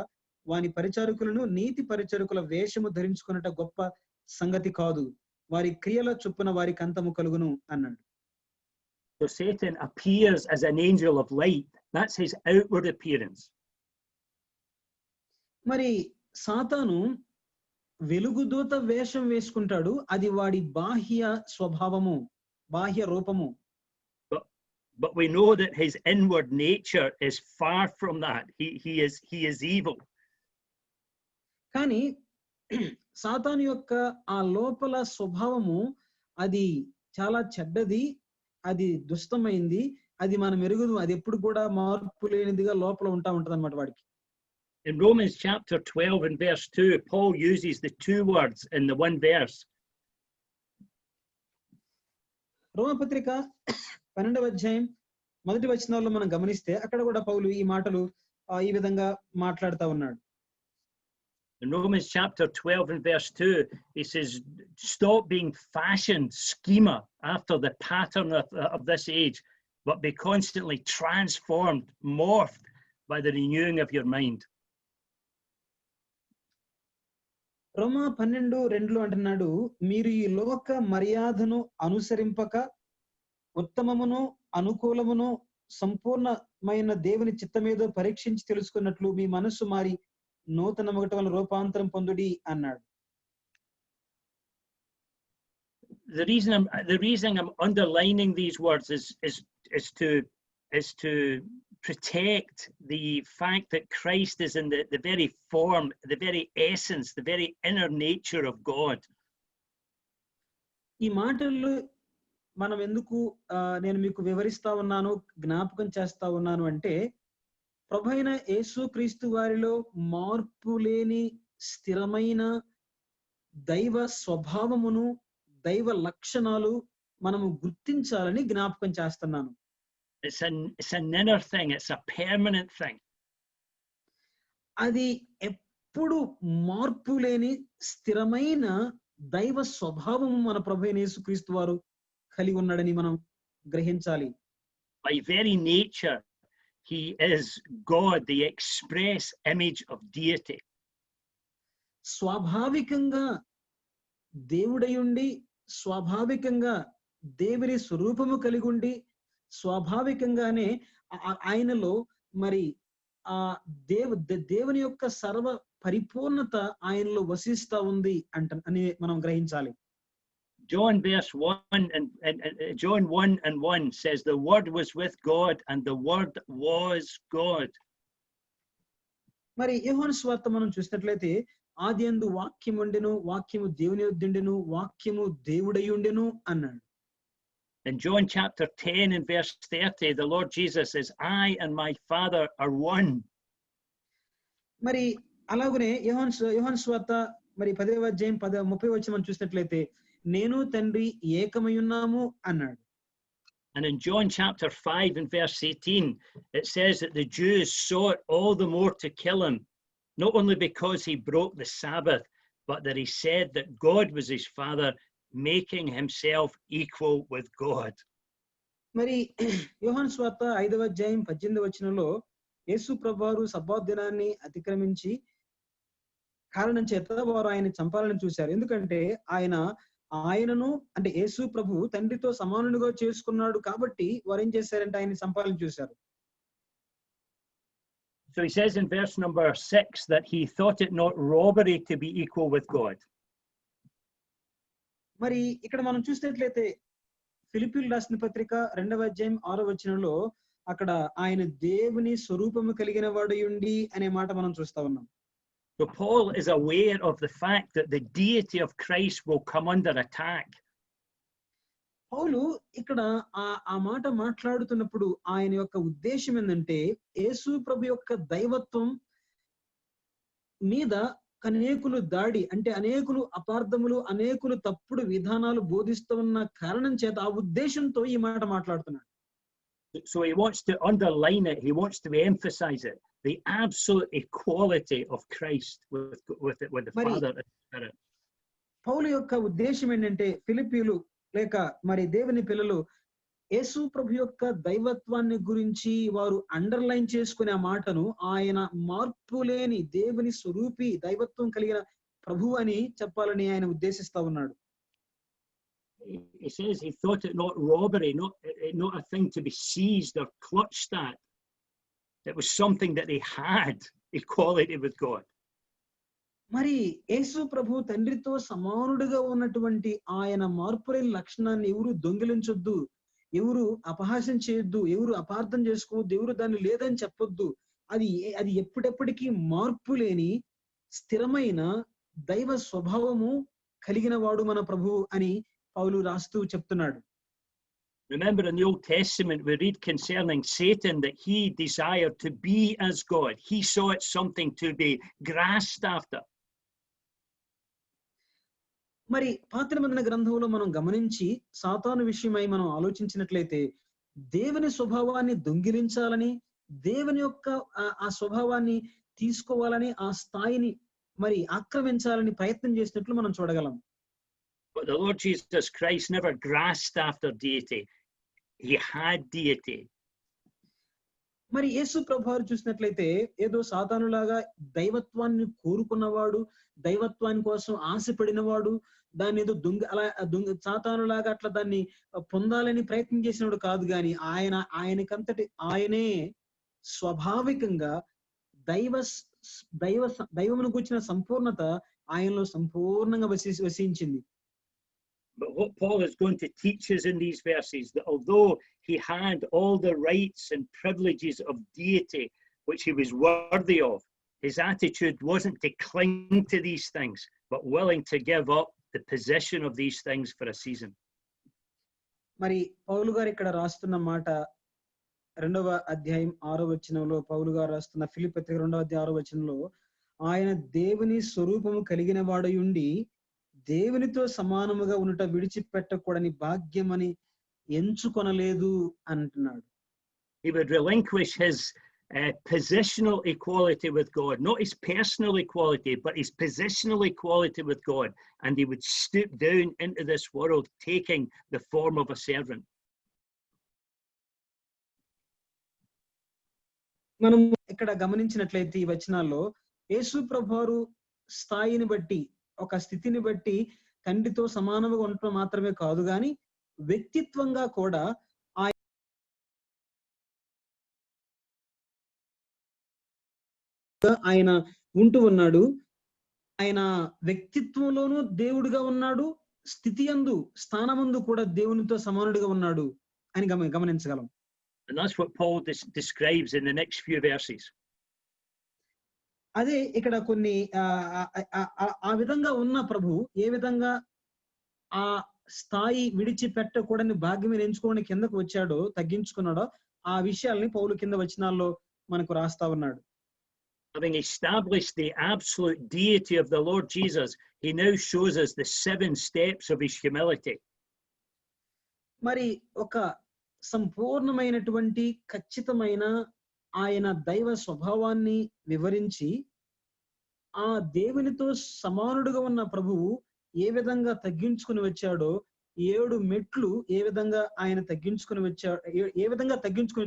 వాని పరిచారకులను నీతి పరిచారకుల వేషము ధరించుకొనుట గొప్ప సంగతి కాదు. వారి క్రియల చొప్పున వారికి అంతము కలుగును అన్నాడు. So Satan appears as an angel of light. That's his outward appearance. మరి సాతాను వెలుగుదూత వేషం వేసుకుంటాడు, అది వాడి బాహ్య స్వభావము, బాహ్య రూపము. But we know that his inward nature is far from that. He is evil. కానీ సాతాను యొక్క ఆ లోపల స్వభావము అది చాలా చెడ్డది, అది దుష్టమైంది, అది మనం ఎరుగుదు, అది ఎప్పుడు కూడా మార్పు లేనిదిగా లోపల ఉంటది అన్నమాట వాడికి. In Romans chapter 12 and verse 2, Paul uses the two words in the one verse. రోమపత్రిక 12వ అధ్యాయం మొదటి వచనాల్లో మనం గమనిస్తే అక్కడ కూడా పౌలు ఈ మాటలు ఈ విధంగా మాట్లాడుతూ ఉన్నాడు. In Romans chapter 12 and verse 2, he says, stop being fashioned schemer after the pattern of this age, but be constantly transformed, morphed by the renewing of your mind. రోమా 12:2 అంటున్నాడు, మీరు ఈ లోక మర్యాదను అనుసరింపక ఉత్తమమును అనుకూలమును సంపూర్ణమైన దేవుని చిత్తమేదో పరీక్షించి తెలుసుకున్నట్లు మీ మనస్సు మారి నూతన మొగట వలన రూపాంతరం పొందుడి అన్నాడు. The reason I'm underlining these words is to protect the fact that Christ is in the very form, the very essence, the very inner nature of God. ఈ మాటలు మనం ఎందుకు నేను మీకు వివరిస్తా ఉన్నాను, జ్ఞాపకం చేస్తా ఉన్నాను అంటే, ప్రభువైన యేసుక్రీస్తు వారిలో మార్పు లేని స్థిరమైన దైవ స్వభావమును, దైవ లక్షణాలు మనము గుర్తించాలని జ్ఞాపకం చేస్తున్నాను. It's an inner thing, it's a permanent thing. అది ఎప్పుడు మార్పు లేని స్థిరమైన దైవ స్వభావము మన ప్రభువైన యేసుక్రీస్తు వారు కలిగి ఉన్నాడని మనం గ్రహించాలి. By very nature, he is God, the express image of deity. స్వాభావికంగా దేవుడయుండి, స్వాభావికంగా దేవుని స్వరూపము కలిగి ఉండి, స్వాభావికంగానే ఆయనలో మరి ఆ దేవుని యొక్క సర్వ పరిపూర్ణత ఆయనలో వసిస్తా ఉంది అని మనం గ్రహించాలి. John 1:1 says the word was with God and the word was God. మరి యోహాను సువార్త మనం చూసినట్లయితే ఆదియందు వాక్యము ఉండెను, వాక్యము దేవుని యొద్ద ఉండెను, వాక్యము దేవుడై ఉండెను అన్నాడు. In John chapter 10 and verse 30, the Lord Jesus says, I and my Father are one. మరి అలాగనే యోహాను సువార్త మరి 10వ అధ్యాయం 30వ వచనం మనం చూసినట్లయితే నేను తండ్రి ఏకమై ఉన్నాము అన్నాడు. And in John chapter 5 and verse 18, it says that the Jews sought all the more to kill him, not only because he broke the Sabbath, but that he said that God was his Father, making himself equal with God. మరి యోహాను సువార్త 5వ అధ్యాయం 18వ వచనంలో యేసు ప్రభువారు సబ్బాత్ దినాన్ని అతిక్రమించి కారణం చేత వారు ఆయన చంపాలని చూశారు. ఎందుకంటే ఆయనను అంటే యేసు ప్రభు తండ్రితో సమానునిగా చేసుకున్నాడు కాబట్టి వారు ఏం చేశారంటే ఆయన చంపాలని చూశారు. So he says in verse number 6 that he thought it not robbery to be equal with God. మరి ఇక్కడ మనం చూసినట్లయితే ఫిలిప్పీయులకు రాసిన పత్రిక 2వ అధ్యాయం 6వ వచనంలో అక్కడ ఆయన దేవుని స్వరూపము కలిగిన వాడయుండి అనే మాట మనం చూస్తా ఉన్నాం. So Paul is aware of the fact that the deity of Christ will come under attack. పౌలు ఇక్కడ ఆ మాట మాట్లాడుతున్నప్పుడు ఆయన యొక్క ఉద్దేశం ఏంటంటే యేసు ప్రభు యొక్క దైవత్వం మీద అనేకులు దాడి, అంటే అనేకులు అపార్థములు, అనేకులు తప్పుడు విధానాలు బోధిస్తూ ఉన్న కారణం చేత ఆ ఉద్దేశంతో ఈ మాట మాట్లాడుతున్నాడు. So he wants to underline it, he wants to emphasize it, the absolute equality of Christ with the Father and Spirit. పౌలు యొక్క ఉద్దేశం ఏంటంటే ఫిలిప్పీయులు లేక మరి దేవుని పిల్లలు యేసు ప్రభు యొక్క దైవత్వాన్ని గురించి వారు అండర్లైన్ చేసుకునే ఆ మాటను ఆయన మార్పు లేని దేవుని స్వరూపి దైవత్వం కలిగిన ప్రభు అని చెప్పాలని ఆయన ఉద్దేశిస్తా ఉన్నాడు. he says he thought it not robbery, not a thing to be seized or clutched at. It was something that they had equality with God. మరి యేసు ప్రభు తండ్రితో సమానుడిగా ఉన్నటువంటి ఆయన మార్పులేని లక్షణాన్ని ఎవరు దొంగిలించొద్దు, ఎవరు అపహాస్యం చేయొద్దు, ఎవరు అపార్థం చేసుకోవద్దు, ఎవరు దాన్ని లేదని చెప్పొద్దు. అది ఎప్పుడెప్పటికీ మార్పు లేని స్థిరమైన దైవ స్వభావము కలిగిన వాడు మన ప్రభువు అని పౌలు రాస్తూ చెప్తున్నాడు. Remember, in the Old Testament, we read concerning Satan that he desired to be as God. He saw it something to be grasped after. మరి పాత నిబంధన గ్రంథంలో మనం గమనించి సాతాను విషయమై మనం ఆలోచించినట్లయితే దేవుని స్వభావాన్ని దొంగిలించాలని, దేవుని యొక్క ఆ స్వభావాన్ని తీసుకోవాలని, ఆ స్థాయిని మరి ఆక్రమించాలని ప్రయత్నం చేసినట్లు మనం చూడగలం. But the Lord Jesus Christ never grasped after deity. He had deity. మరి యేసు ప్రభువారు చూసినట్లయితే ఏదో సాతానులాగా దైవత్వాన్ని కోరుకున్నవాడు, దైవత్వాన్ని కోసం ఆశపడినవాడు, దాన్ని ఏదో సాతానులాగా అట్లా దాన్ని పొందాలని ప్రయత్నం చేసినవాడు కాదు. గాని ఆయనే స్వాభావికంగా దైవమును కూర్చిన సంపూర్ణత ఆయనలో సంపూర్ణంగా వసించింది. But what Paul is going to teach us in these verses, that although he had all the rights and privileges of deity, which he was worthy of, his attitude wasn't to cling to these things, but willing to give up the possession of these things for a season. మరి పౌలు గారు ఇక్కడ రాస్తున్న మాట 2వ అధ్యాయం 6వ వచనంలో పౌలు గారు రాస్తున్న ఫిలిప్పీ పత్రిక 2వ అధ్యాయం 6వ వచనంలో ఆయన దేవుని స్వరూపము కలిగిన వాడయుండి దేవునితో సమానముగా ఉండుట విడిచిపెట్టకూడని భాగ్యమని ఎంచుకొనలేదు అంటున్నాడు. He would relinquish his positional equality with God, not his personal equality, but his positional equality with God, and he would stoop down into this world, taking the form of a servant. మనం ఇక్కడ గమనించినట్లయితే ఈ వచనాల్లో యేసు ప్రభువారు స్థాయిని బట్టి, ఒక స్థితిని బట్టి తండ్రితో సమానంగా ఉండటం మాత్రమే కాదు గాని వ్యక్తిత్వంగా కూడా ఆయన ఉంటూ ఉన్నాడు. ఆయన వ్యక్తిత్వంలోనూ దేవుడిగా ఉన్నాడు, స్థితి యందు స్థానమందు కూడా దేవునితో సమానుడిగా ఉన్నాడు అని గమనించగలం. And that's what Paul describes in the next few verses. అదే ఇక్కడ కొన్ని ఆ విధంగా ఉన్న ప్రభు ఏ విధంగా ఆ స్థాయి విడిచిపెట్టకూడని భాగ్యం ఎంచుకోవని కిందకు వచ్చాడో, తగ్గించుకున్నాడో, ఆ విషయాల్ని పౌలు కింద వచనాల్లో మనకు రాస్తా ఉన్నాడు. Having established the absolute deity of the Lord Jesus, he now shows us the 7 steps of his humility. మరి ఒక సంపూర్ణమైనటువంటి ఖచ్చితమైన ఆయన దైవ స్వభావాన్ని వివరించి ఆ దేవునితో సమానుడుగా ఉన్న ప్రభువు ఏ విధంగా తగ్గించుకుని వచ్చాడో, 7 మెట్లు ఏ విధంగా ఆయన తగ్గించుకుని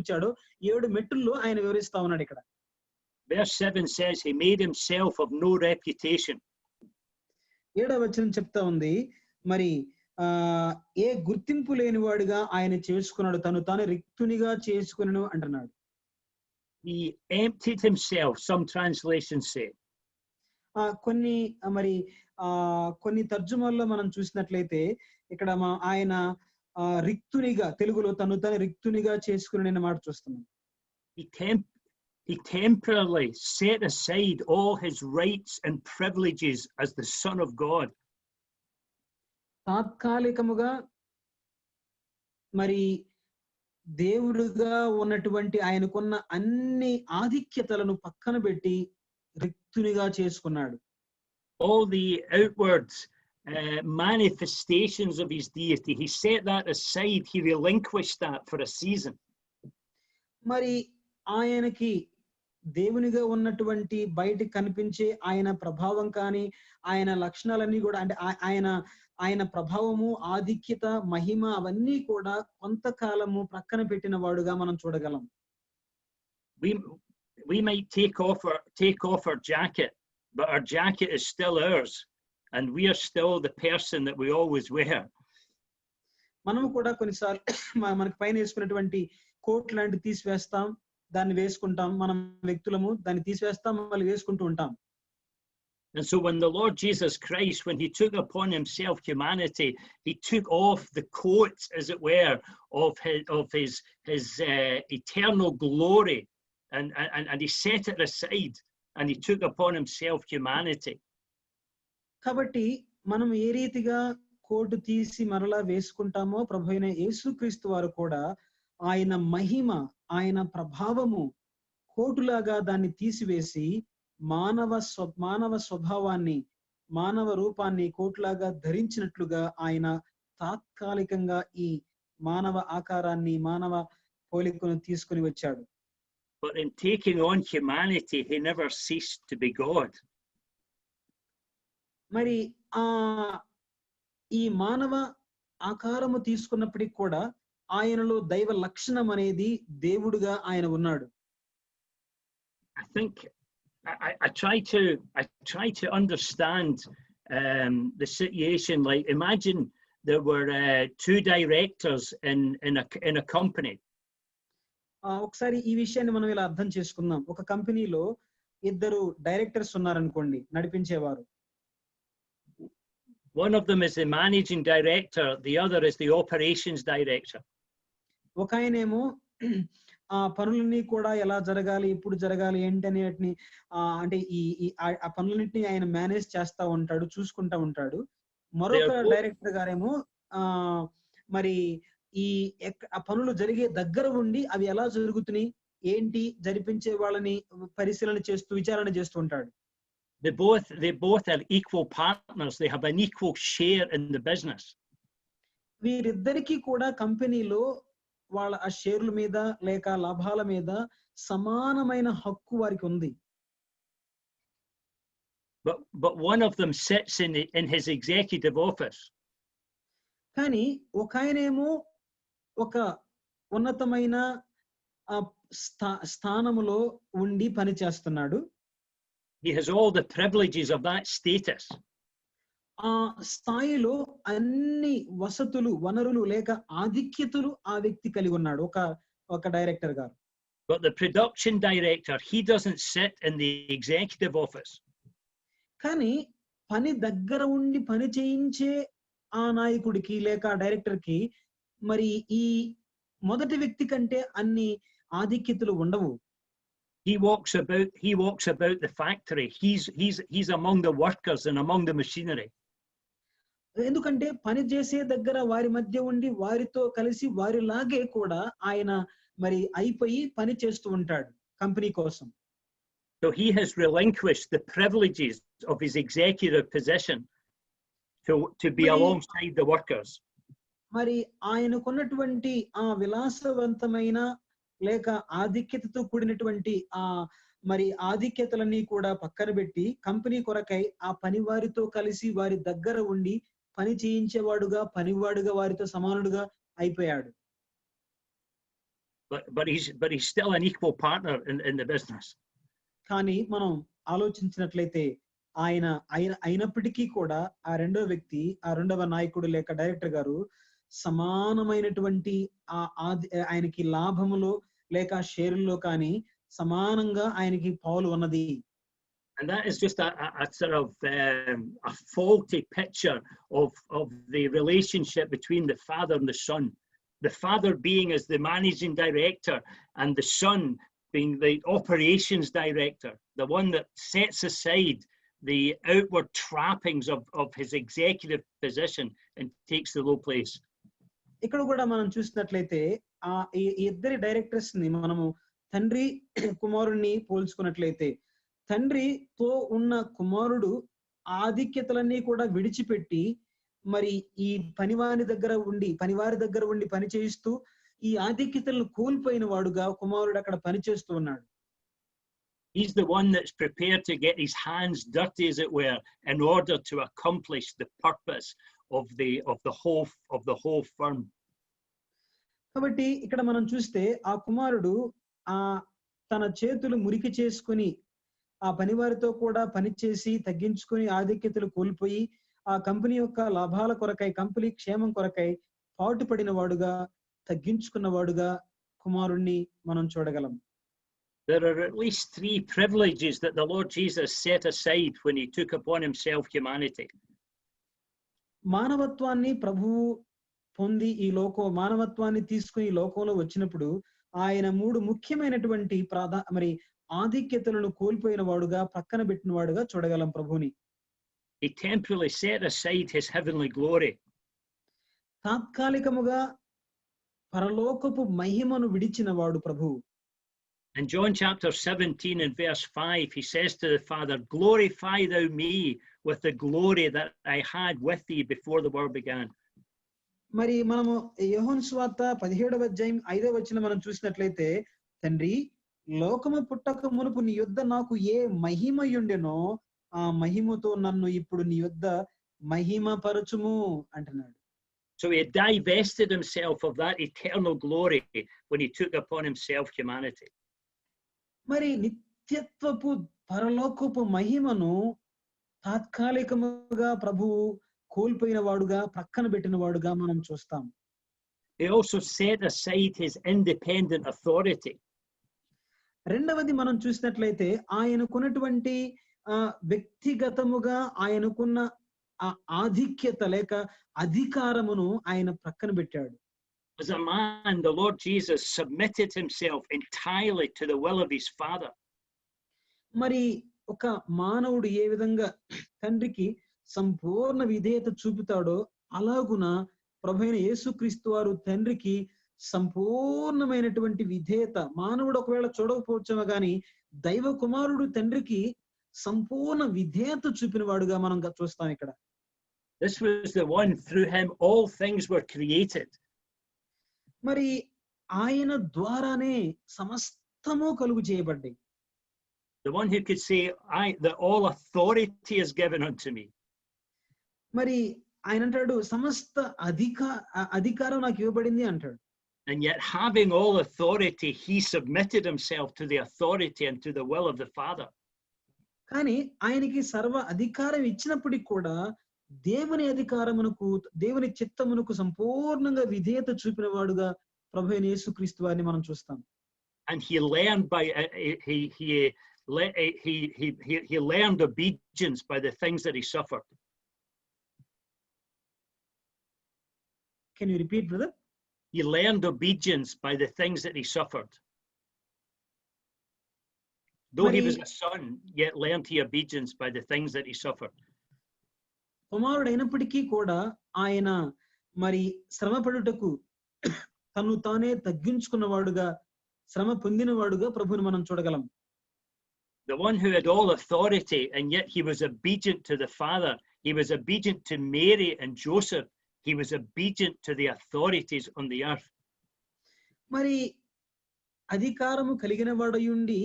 వచ్చాడో 7 మెట్టుల్లో ఆయన వివరిస్తా ఉన్నాడు ఇక్కడ. Verse 7 says he made himself of no reputation. 7వ వచనం చెప్తా ఉంది, మరి ఏ గుర్తింపు లేనివాడుగా ఆయన చేసుకున్నాడు, తాను రిక్తునిగా చేసుకున్నాను అంటున్నాడు. He emptied himself, some translations say. కొన్ని తర్జుమాల్లో మనం చూసినట్లయితే ఇక్కడ ఆయన రిక్తునిగా, తెలుగులో తను రిక్తునిగా చేసుకునే మాట చూస్తున్నాం. He temporarily set aside all his rights and privileges as the Son of God. తాత్కాలికముగా మరి దేవుడుగా ఉన్నటువంటి ఆయనకున్న అన్ని ఆధిక్యతలను పక్కన పెట్టి రిక్తునిగా చేసుకున్నాడు. All the outward manifestations of his deity, he set that aside. He relinquished that for a season. మరి ఆయనకి దేవునిగా ఉన్నటువంటి బయటికి కనిపించే ఆయన ప్రభావం కానీ, ఆయన లక్షణాలన్నీ కూడా, అంటే ఆయన ప్రభావము, ఆధిక్యత, మహిమ అవన్నీ కూడా కొంతకాలము ప్రక్కన పెట్టిన వాడుగా మనం చూడగలం. We might take off our jacket, but our jacket is still ours, and we are still the person that we always wear. మనము కూడా కొన్నిసార్లు మనకి పైన వేసుకున్నటువంటి కోట్ లాంటి తీసివేస్తాం, దాన్ని వేసుకుంటాం. మనం వ్యక్తులము దాన్ని తీసివేస్తాం, మళ్ళీ వేసుకుంటూ ఉంటాం. And so when the Lord Jesus Christ, when he took upon himself humanity, he took off the coat, as it were, of his eternal glory, and he set it aside, and he took upon himself humanity. కాబట్టి మనం ఏ రీతిగా కోటు తీసి మరలా వేసుకుంటామో ప్రభువైన యేసుక్రీస్తు వారు కూడా ఆయన మహిమ, ఆయన ప్రభావము కోటులాగా దాన్ని తీసివేసి మానవ స్వభావాన్ని, మానవ రూపాన్ని కోటులాగా ధరించినట్లుగా ఆయన తాత్కాలికంగా ఈ మానవ ఆకారాన్ని, మానవ పోలికను తీసుకుని వచ్చాడు. But in taking on humanity, he never ceased to be God. మరి ఈ మానవ ఆకారము తీసుకున్నప్పటికి కూడా ఆయనలో దైవ లక్షణం అనేది దేవుడుగా ఆయన ఉన్నాడు. I think I try to understand the situation. Like, imagine there were two directors in a company. ఒకసారి ఈ విషయాన్ని మనం ఇలా అర్థం చేసుకుందాం. ఒక కంపెనీలో ఇద్దరు డైరెక్టర్స్ ఉన్నారనుకోండి, నడిపించేవారు. One of them is the managing director, the other is the operations director. ఒక ఆయనేమో ఆ పనులన్నీ కూడా ఎలా జరగాలి, ఎప్పుడు జరగాలి ఏంటనేటిని అంటే ఆ పనులన్నింటినీ ఆయన మేనేజ్ చేస్తా ఉంటాడు, చూసుకుంటా ఉంటాడు. మరొక డైరెక్టర్ గారేమో మరి ఆ పనులు జరిగే దగ్గర ఉండి అవి ఎలా జరుగుతున్నాయి, ఏంటి జరిపించే వాళ్ళని పరిశీలన చేస్తూ, విచారణ చేస్తూ ఉంటాడు. They both are equal partners. They have an equal share in the business. వీరిద్దరికీ కూడా కంపెనీలో వాళ్ళ ఆ షేర్ల మీద లేక లాభాల మీద సమానమైన హక్కు వారికి ఉంది. But one of them sits in his executive office. కానీ ఒక ఆయనేమో ఒక ఉన్నతమైన స్థానములో ఉండి పని చేస్తున్నాడు. He has all the privileges of that status. ఆ స్థాయిలో అన్ని వసతులు, వనరులు లేక ఆధిక్యతలు ఆ వ్యక్తి కలిగి ఉన్నాడు, ఒక డైరెక్టర్ గారు. But the production director, he doesn't sit in the executive office. కానీ పని దగ్గర ఉండి పని చేయించే ఆ నాయకుడికి లేక డైరెక్టర్ కి మరి ఈ మొదటి వ్యక్తి కంటే అన్ని ఆధిక్యతలు ఉండవు. He walks about the factory. He's among the workers and among the machinery. ఎందుకంటే పని చేసే దగ్గర వారి మధ్య ఉండి వారితో కలిసి వారిలాగే కూడా ఆయన మరి అయిపోయి పని చేస్తూ ఉంటాడు కంపెనీ కోసం. So he has relinquished the privileges of his executive position to be alongside the workers. మరి ఆయనకున్నటువంటి ఆ విలాసవంతమైన లేక ఆధిక్యతతో కూడినటువంటి మరి ఆధిక్యతలన్నీ కూడా పక్కన పెట్టి కంపెనీ కొరకై ఆ పని వారితో కలిసి వారి దగ్గర ఉండి పని చేయించేవాడుగా, పనివాడుగా, వారితో సమానుడుగా అయిపోయాడు. But he's still an equal partner in the business. కానీ మనం ఆలోచించినట్లయితే ఆయన అయినప్పటికీ కూడా ఆ రెండవ వ్యక్తి, ఆ రెండవ నాయకుడు లేక డైరెక్టర్ గారు సమానమైనటువంటి ఆయనకి లాభములో లేక షేర్లో కానీ సమానంగా ఆయనకి పాలు ఉన్నది. And that is just a sort of a faulty picture of the relationship between the father and the son. The father being as the managing director and the son being the operations director, the one that sets aside the outward trappings of his executive position and takes the low place. ఇక్కడ కూడా మనం చూసినట్లయితే ఈ ఇద్దరి డైరెక్టర్స్ ని మనము తండ్రి కుమారుడిని పోల్చుకున్నట్లయితే తండ్రితో ఉన్న కుమారుడు ఆధిక్యతలన్నీ కూడా విడిచిపెట్టి మరి ఈ పనివారి దగ్గర ఉండి పని చేయిస్తూ ఈ ఆధిక్యతలను కోల్పోయిన వాడుగా కుమారుడు అక్కడ పని చేస్తూ ఉన్నాడు. He's the one that's prepared to get his hands dirty, as it were, in order to accomplish the purpose of the whole firm. కాబట్టి ఇక్కడ మనం చూస్తే ఆ కుమారుడు తన చేతులు మురికి చేసుకుని ఆ పనివారితో కూడా పనిచేసి తగ్గించుకుని ఆధిక్యతలు కోల్పోయి ఆ కంపెనీ యొక్క లాభాల కొరకై, కంపెనీ క్షేమం కొరకై పాటుపడిన వాడుగా, తగ్గించుకున్న వాడుగా కుమారుణ్ణి మనం చూడగలం. There are at least 3 privileges that the Lord Jesus set aside when he took upon himself humanity. మానవత్వాన్ని ప్రభువు పొంది మానవత్వాన్ని తీసుకుని ఈ లోకంలో వచ్చినప్పుడు ఆయన 3 ముఖ్యమైనటువంటి మరి ఆధిక్యతలను కోల్పోయిన వాడుగా, పక్కన పెట్టిన వాడుగా చూడగలం ప్రభుని. He temporarily set aside his heavenly glory. తాత్కాలికముగా పరలోకపు మహిమను విడిచిన వాడు ప్రభువు. In John chapter 17 and verse 5, he says to the Father, "Glorify thou me with the glory that I had with thee before the world began." మరి మనము యోహాను సువార్త 17వ అధ్యాయం 5వ వచనం మనం చూసినట్లయితే, తండ్రి లోకము పుట్టక మునుపు నీ యొద్ద నాకు ఏ మహిమయుండెనో ఆ మహిమతో నన్ను ఇప్పుడు నీ యొద్ద మహిమపరచుము అంటున్నాడు. So he divested himself of that eternal glory when he took upon himself humanity. మరి నిత్యత్వపు పరలోకపు మహిమను తాత్కాలికముగా ప్రభువు కోల్పోయిన వాడుగా, ప్రక్కన పెట్టిన వాడుగా మనం చూస్తాం. He also set aside his independent authority. రెండవది మనం చూసినట్లయితే ఆయనకున్నటువంటి వ్యక్తిగతముగా ఆయనకున్న ఆ ఆధిక్యత లేక అధికారమును ఆయన ప్రక్కన పెట్టాడు. As a man, the Lord Jesus submitted himself entirely to the will of his Father. మరి ఒక మానవుడు ఏ విధంగా తండ్రికి సంపూర్ణ విధేయత చూపుతాడో అలాగున ప్రభువైన యేసుక్రీస్తు వారు తండ్రికి సంపూర్ణమైనటువంటి విధేయత, మానవుడు ఒకవేళ చూడకపోవచ్చేమో గాని దైవ కుమారుడు తండ్రికి సంపూర్ణ విధేయత చూపిన వాడుగా మనం చూస్తాం ఇక్కడ. This was the one through him all things were created. మరి ఆయన ద్వారానే సమస్తము కలుగు చేయబడ్డాయి. The one who could say, that all authority is given unto me. మరి ఆయన అంటాడు సమస్త అధికారం నాకు ఇవ్వబడింది అంటాడు. And yet having all authority, he submitted himself to the authority and to the will of the Father. కానీ ఆయనకి సర్వ అధికారం ఇచ్చినప్పటికీ కూడా దేవుని అధికారమునకు, దేవుని చిత్తమునకు సంపూర్ణంగా విధేయత చూపిన వాడుగా ప్రభువైన యేసుక్రీస్తు వారిని మనం చూస్తాం. And he learned by he learned obedience by the things that he suffered. Can you repeat, brother? He learned obedience by the things that he suffered. Though he was a son, yet learned he obedience by the things that he suffered. కుమారుడు అయినప్పటికీ కూడా ఆయన మరి శ్రమ పడుటకు తను తానే తగ్గించుకున్నవాడుగా, శ్రమ పొందినవాడుగా ప్రభువుని మనం చూడగలం. The one who had all authority and yet he was obedient to the Father. He was obedient to Mary and Joseph. He was obedient to the authorities on the earth. మరి అధికారము కలిగిన వాడయుండి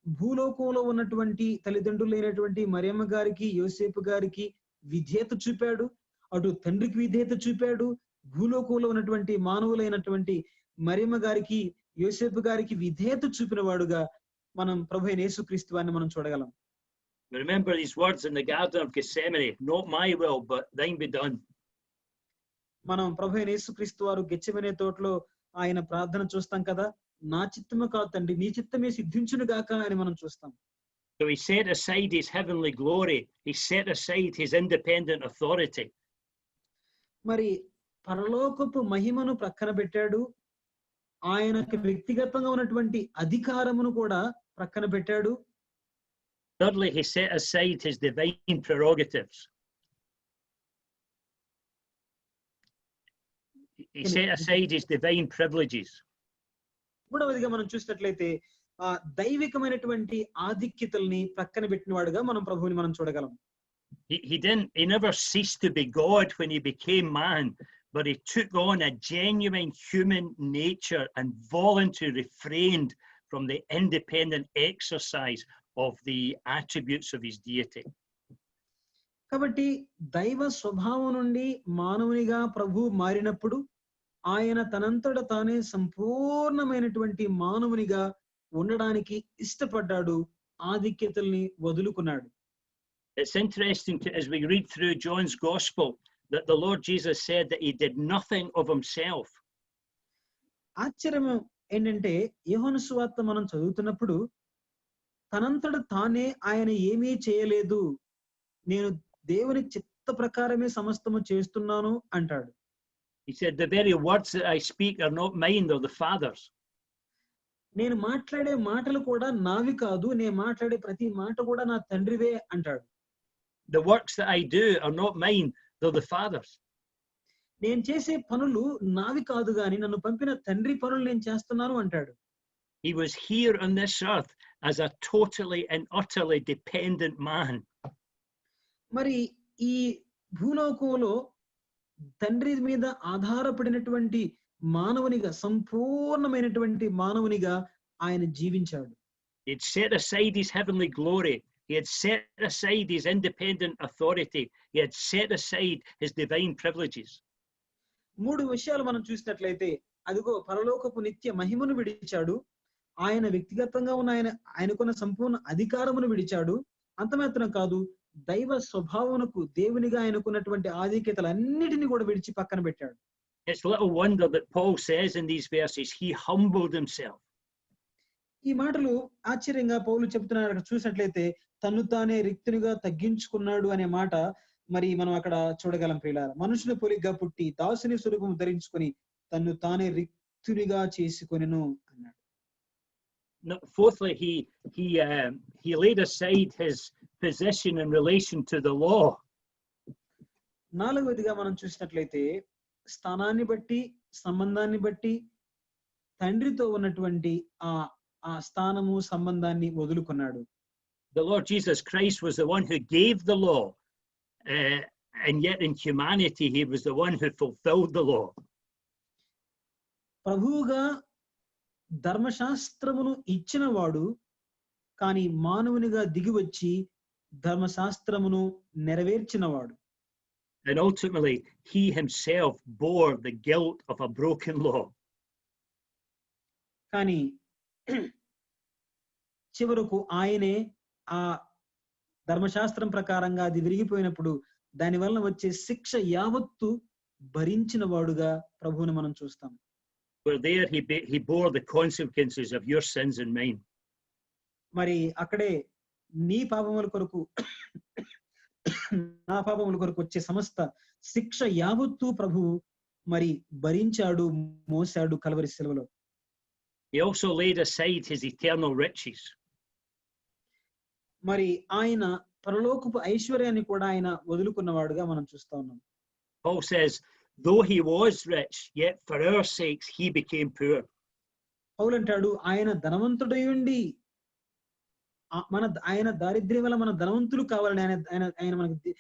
భూలోకంలో ఉన్నటువంటి తల్లిదండ్రులైనటువంటి మరియమ్మ గారికి, యోసేపు గారికి విధేయత చూపాడు. అటు తండ్రికి విధేయత చూపాడు. భూలోకంలో ఉన్నటువంటి మానవులైనటువంటి మరియమ్మ గారికి, యోసేపు గారికి విధేయత చూపిన వాడుగా మనం ప్రభువైన యేసుక్రీస్తు వారిని మనం చూడగలం. Remember these words in the Garden of Gethsemane, not my will, but thine be done. మనం ప్రభువైన యేసుక్రీస్తు వారు గెత్సెమనే తోటలో ఆయన ప్రార్థన చూస్తాం కదా, నా చిత్తము కాదు తండ్రి నీ చిత్తమే సిద్ధించును గాక అని మనం చూస్తాం. So he set aside his heavenly glory. He set aside his independent authority. మరి పరలోకపు మహిమను ప్రక్కన పెట్టాడు. ఆయనకు వ్యక్తిగతంగా ఉన్నటువంటి అధికారమును కూడా ప్రక్కన పెట్టాడు. Thirdly, he set aside his divine prerogatives. He set aside his divine privileges. మూడవదిగా మనం చూసినట్లయితే దైవికమైనటువంటి ఆధిక్యతల్ని ప్రక్కన పెట్టిన వాడుగా మనం ప్రభువుని మనం చూడగలం. He never ceased to be God when he became man, but he took on a genuine human nature and voluntarily refrained from the independent exercise of the attributes of his deity. కాబట్టి దైవ స్వభావం నుండి మానవునిగా ప్రభు మారినప్పుడు ఆయన తనంతట తానే సంపూర్ణమైనటువంటి మానవునిగా ఉండడానికి ఇష్టపడ్డాడు, ఆధిక్యతల్ని వదులుకున్నాడు. It's interesting as we read through John's Gospel that the Lord Jesus said that he did nothing of himself. ఆశ్చర్యం ఏంటంటే యోహాను సువార్త మనం చదువుతున్నప్పుడు తనంతట తానే ఆయన ఏమీ చేయలేదు, నేను దేవుని చిత్త ప్రకారమే సమస్తము చేస్తున్నాను అంటాడు. He said, the very words that I speak are not mine, they're the Father's. నేను మాట్లాడే మాటలు కూడా నావి కాదు, నేను మాట్లాడే ప్రతి మాట కూడా నా తండ్రివే అంటాడు. The works that I do are not mine, they're the Father's. నేను చేసే పనులు నావి కాదు గాని నన్ను పంపిన తండ్రి పనులు నేను చేస్తున్నాను అంటాడు. He was here on this earth as a totally and utterly dependent man. మరి ఈ భూలోకంలో తండ్రి మీద ఆధారపడినటువంటి మానవునిగా, సంపూర్ణమైనటువంటి మానవునిగా ఆయన జీవించాడు. He had set aside his heavenly glory. He had set aside his independent authority. He had set aside his divine privileges. మూడు విషయాలు మనం చూసినట్లయితే, అదిగో పరలోకపు నిత్య మహిమను విడిచాడు, ఆయన వ్యక్తిగతంగా ఉన్న ఆయనకున్న సంపూర్ణ అధికారమును విడిచాడు, అంతమాత్రం కాదు దైవ స్వభావమునకు దేవునిగా ఆయనకున్నటువంటి ఆధిక్యతలన్నిటిని కూడా విడిచి పక్కన పెట్టాడు. It's little wonder that Paul says in these verses, he humbled himself. ఈ మాటలు ఆశ్చర్యంగా పౌలు చెప్తున్నారు. అక్కడ చూసినట్లయితే తను తానే రిక్తునిగా తగ్గించుకున్నాడు అనే మాట మరి మనం అక్కడ చూడగలం. ప్రియులారా, మనుషుని పోలికగా పుట్టి దాసుని స్వరూపం ధరించుకొని తను తానే రిక్తునిగా చేసుకొనెను అన్నాడు. Fourthly, he laid aside his position in relation to the law. నాలుగవదిగా మనం చూసినట్లయితే స్థానాన్ని బట్టి, సంబంధాన్ని బట్టి తండ్రితో ఉన్నటువంటి ఆ స్థానము, సంబంధాన్ని వదులుకున్నాడు. The Lord Jesus Christ was the one who gave the law, and yet in humanity he was the one who fulfilled the law. ప్రభువుగా ధర్మశాస్త్రమును ఇచ్చిన వాడు, కానీ మానవునిగా దిగి వచ్చి ధర్మశాస్త్రమును నెరవేర్చినవాడు. And ultimately, he himself bore the guilt of a broken law. కానీ చివరకు ఆయనే ఆ ధర్మశాస్త్రం ప్రకారంగా అది విరిగిపోయినప్పుడు దాని వలన వచ్చే శిక్ష యావత్తు భరించిన వాడుగా ప్రభువుని మనం చూస్తాం. Where there he bore the consequences of your sins and mine. మరి అక్కడే నీ పాపముల కొరకు నా పాపముల కొరకు వచ్చే సమస్త శిక్ష యావత్తు ప్రభువు మరి భరించాడు, మోసాడు కల్వరి శిలువలో. He also laid aside his eternal riches. మరి ఆయన పరలోకపు ఐశ్వర్యాన్ని కూడా ఆయన వదులుకున్నవాడుగా మనం చూస్తా ఉన్నాం. Paul says, though he was rich, yet for our sakes he became poor. పౌలు అంటాడు, ఆయన ధనవంతుడై ఉండి ఆయన దారిద్ర్యం వల్ల మన ధనవంతులు కావాలని ఆయన మనకి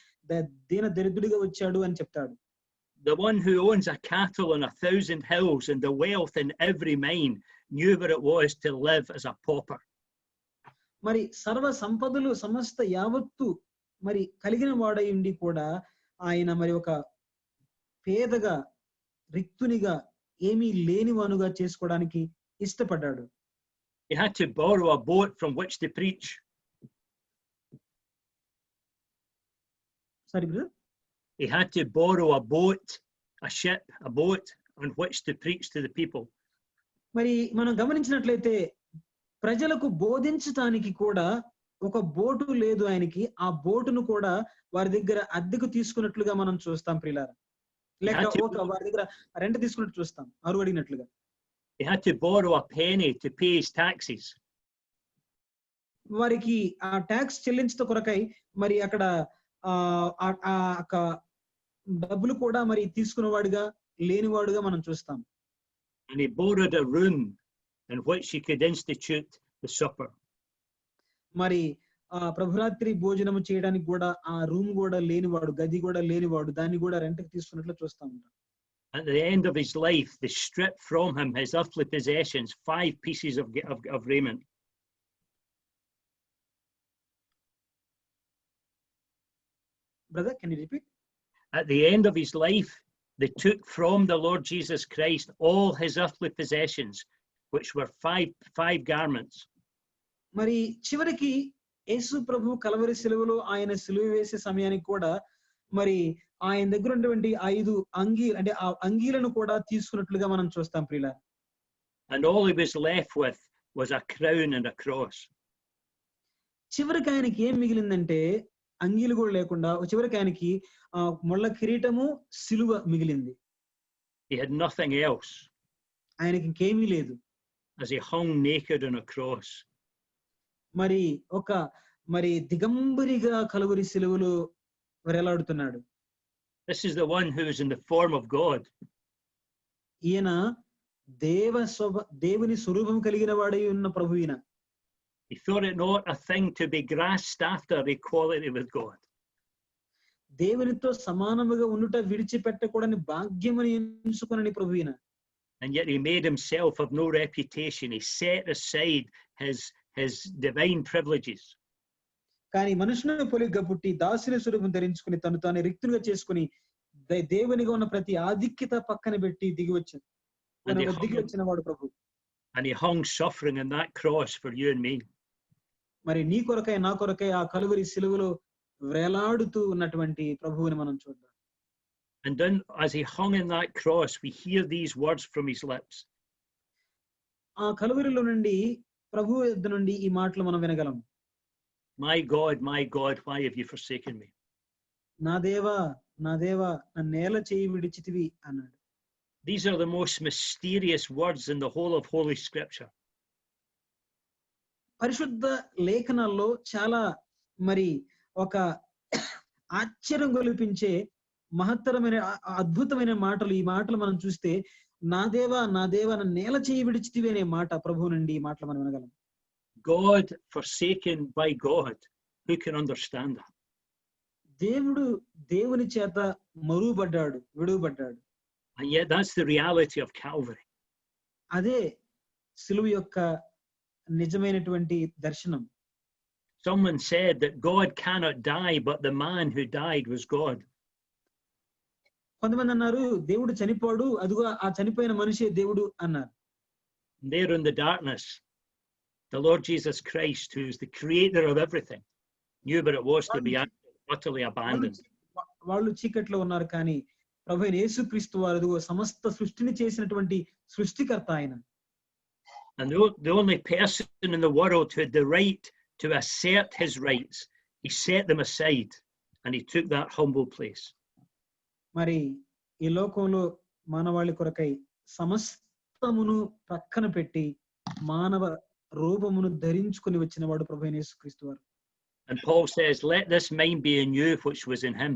దీన దరిద్రుడిగా వచ్చాడు అని చెప్తాడు. The one who owns a cattle on 1,000 hills and the wealth in every mine knew what it was to live as a pauper. మరి సర్వ సంపదలు సమస్త యావత్తు మరి కలిగిన వాడై ఉండి కూడా ఆయన మరి ఒక పేదగా, రిక్తునిగా, ఏమీ లేనివానుగా చేసుకోవడానికి ఇష్టపడ్డాడు. He had to borrow a boat from which to preach. Sorry, brother? He had to borrow a boat, a ship, a boat on which to preach to the people. మరి మనం గమనించినట్లయితే ప్రజలకు బోధించటానికి కూడా ఒక బోటు లేదు ఆయనకి. ఆ బోటును కూడా వారి దగ్గర అద్దెకు తీసుకున్నట్లుగా మనం చూస్తాం ప్రియులారా. లేక వారి దగ్గర రెంట్ తీసుకున్నట్టు చూస్తాం, అరువు అడిగినట్లుగా. He had to borrow a penny to pay his taxes. వారికి ఆ ట్యాక్స్ చెల్లించట కొరకై మరి అక్కడ డబ్బులు కూడా మరి తీసుకున్నవాడుగా, లేనివాడుగా మనం చూస్తాం. And he borrowed a room in which he could institute the supper. మరి ప్రభురాత్రి భోజనము చేయడానికి కూడా ఆ రూమ్ కూడా లేనివాడు, గది కూడా లేనివాడు, దాన్ని కూడా రెంట్కి తీసుకున్నట్లు చూస్తా ఉంటాం. At the end of his life, they stripped from him his earthly possessions, 5 pieces of raiment. Brother, can you repeat? At the end of his life, they took from the Lord Jesus Christ all his earthly possessions, which were five garments. మరి చివరికి యేసు ప్రభు కలవరి సిలువలో ఆయన సిలువ వేసే సమయానికి కూడా మరి ఆయన దగ్గర ఉన్నటువంటి 5 అంగీ అంటే ఆ అంగీలను కూడా తీసుకున్నట్లుగా మనం చూస్తాం ప్రియులారా. And all he was left with was a crown and a cross. చివరికి ఆయనకి ఏం మిగిలిందంటే అంగీలు కూడా లేకుండా చివరికి ఆయనకి ముళ్ళ కిరీటము సిలువ మిగిలింది. He had nothing else ఆయనకి ఇంకేమీ లేదు. as he hung naked on a cross. మరి దిగంబరిగా కలువరి సిలువలో వేలాడుతున్నాడు. This is the one who is in the form of God. ఈయన దేవుని స్వరూపం కలిగిన వాడై ఉన్న ప్రభు ఈయన. He thought it not a thing to be grasped after equality with God. దేవునితో సమానముగా ఉండుట విడిచిపెట్టకూడని భాగ్యమని ఎంచుకొనని ప్రభు ఈయన. And yet he made himself of no reputation. He set aside his divine privileges. కానీ మనుషుని పోలికగా పుట్టి దాసుని స్వరూపం ధరించుకుని తను తాను రిక్తునిగా చేసుకుని దేవునిగా ఉన్న ప్రతి ఆధిక్యత పక్కన పెట్టి దిగి వచ్చిన వాడు ప్రభు. And he hung suffering on that cross for you and me. మరి నీ కొరకై నా కొరకై ఆ కలువరి సిలువలో వేలాడుతూ ఉన్నటువంటి ప్రభువుని మనం చూద్దాం. And then as he hung in that cross, we hear these words from his lips. ఆ కలువరిలో నుండి ప్రభువు యొద్ద నుండి ఈ మాటలు మనం వినగలం. My God, why have you forsaken me? నా దేవా నన్నేల చేయి విడిచితివి అన్నాడు. These are the most mysterious words in the whole of Holy Scripture. పరిశుద్ధ లేఖనాల్లో చాలా మరి ఒక ఆశ్చర్యం గొలిపించే మహత్తరమైన అద్భుతమైన మాటలు. ఈ మాటలు మనం చూస్తే నా దేవా నన్నేల చేయి విడిచితివి అనే మాట ప్రభువు నుండి ఈ మాటలు మనం వినగలం. God forsaken by God. Who can understand that? దేవుని చేత విడువబడ్డాడు. And yet that's the reality of Calvary. అదే సిలువ యొక్క నిజమైనటువంటి దర్శనం. Someone said that God cannot die, but the man who died was God. కొంతమంది అన్నారు దేవుడు చనిపోడు, అదిగో ఆ చనిపోయిన మనిషే దేవుడు అన్నారు. There in the darkness, the Lord Jesus Christ, who is the creator of everything, knew what it was to be utterly abandoned. వాళ్ళు చీకట్లో ఉన్నారు కానీ ప్రభువైన యేసుక్రీస్తు వారు సమస్త సృష్టిని చేసినటువంటి సృష్టికర్త ఆయన. And the only person in the world who had the right to assert his rights, he set them aside and he took that humble place. మరి ఈ లోకంలో మానవాళి కొరకై సమస్తమును పక్కన పెట్టి మానవ రూపమును ధరించుకుని వచ్చిన వాడు ప్రభువైన యేసుక్రీస్తు వారు. And Paul says, let this mind be in you which was in him.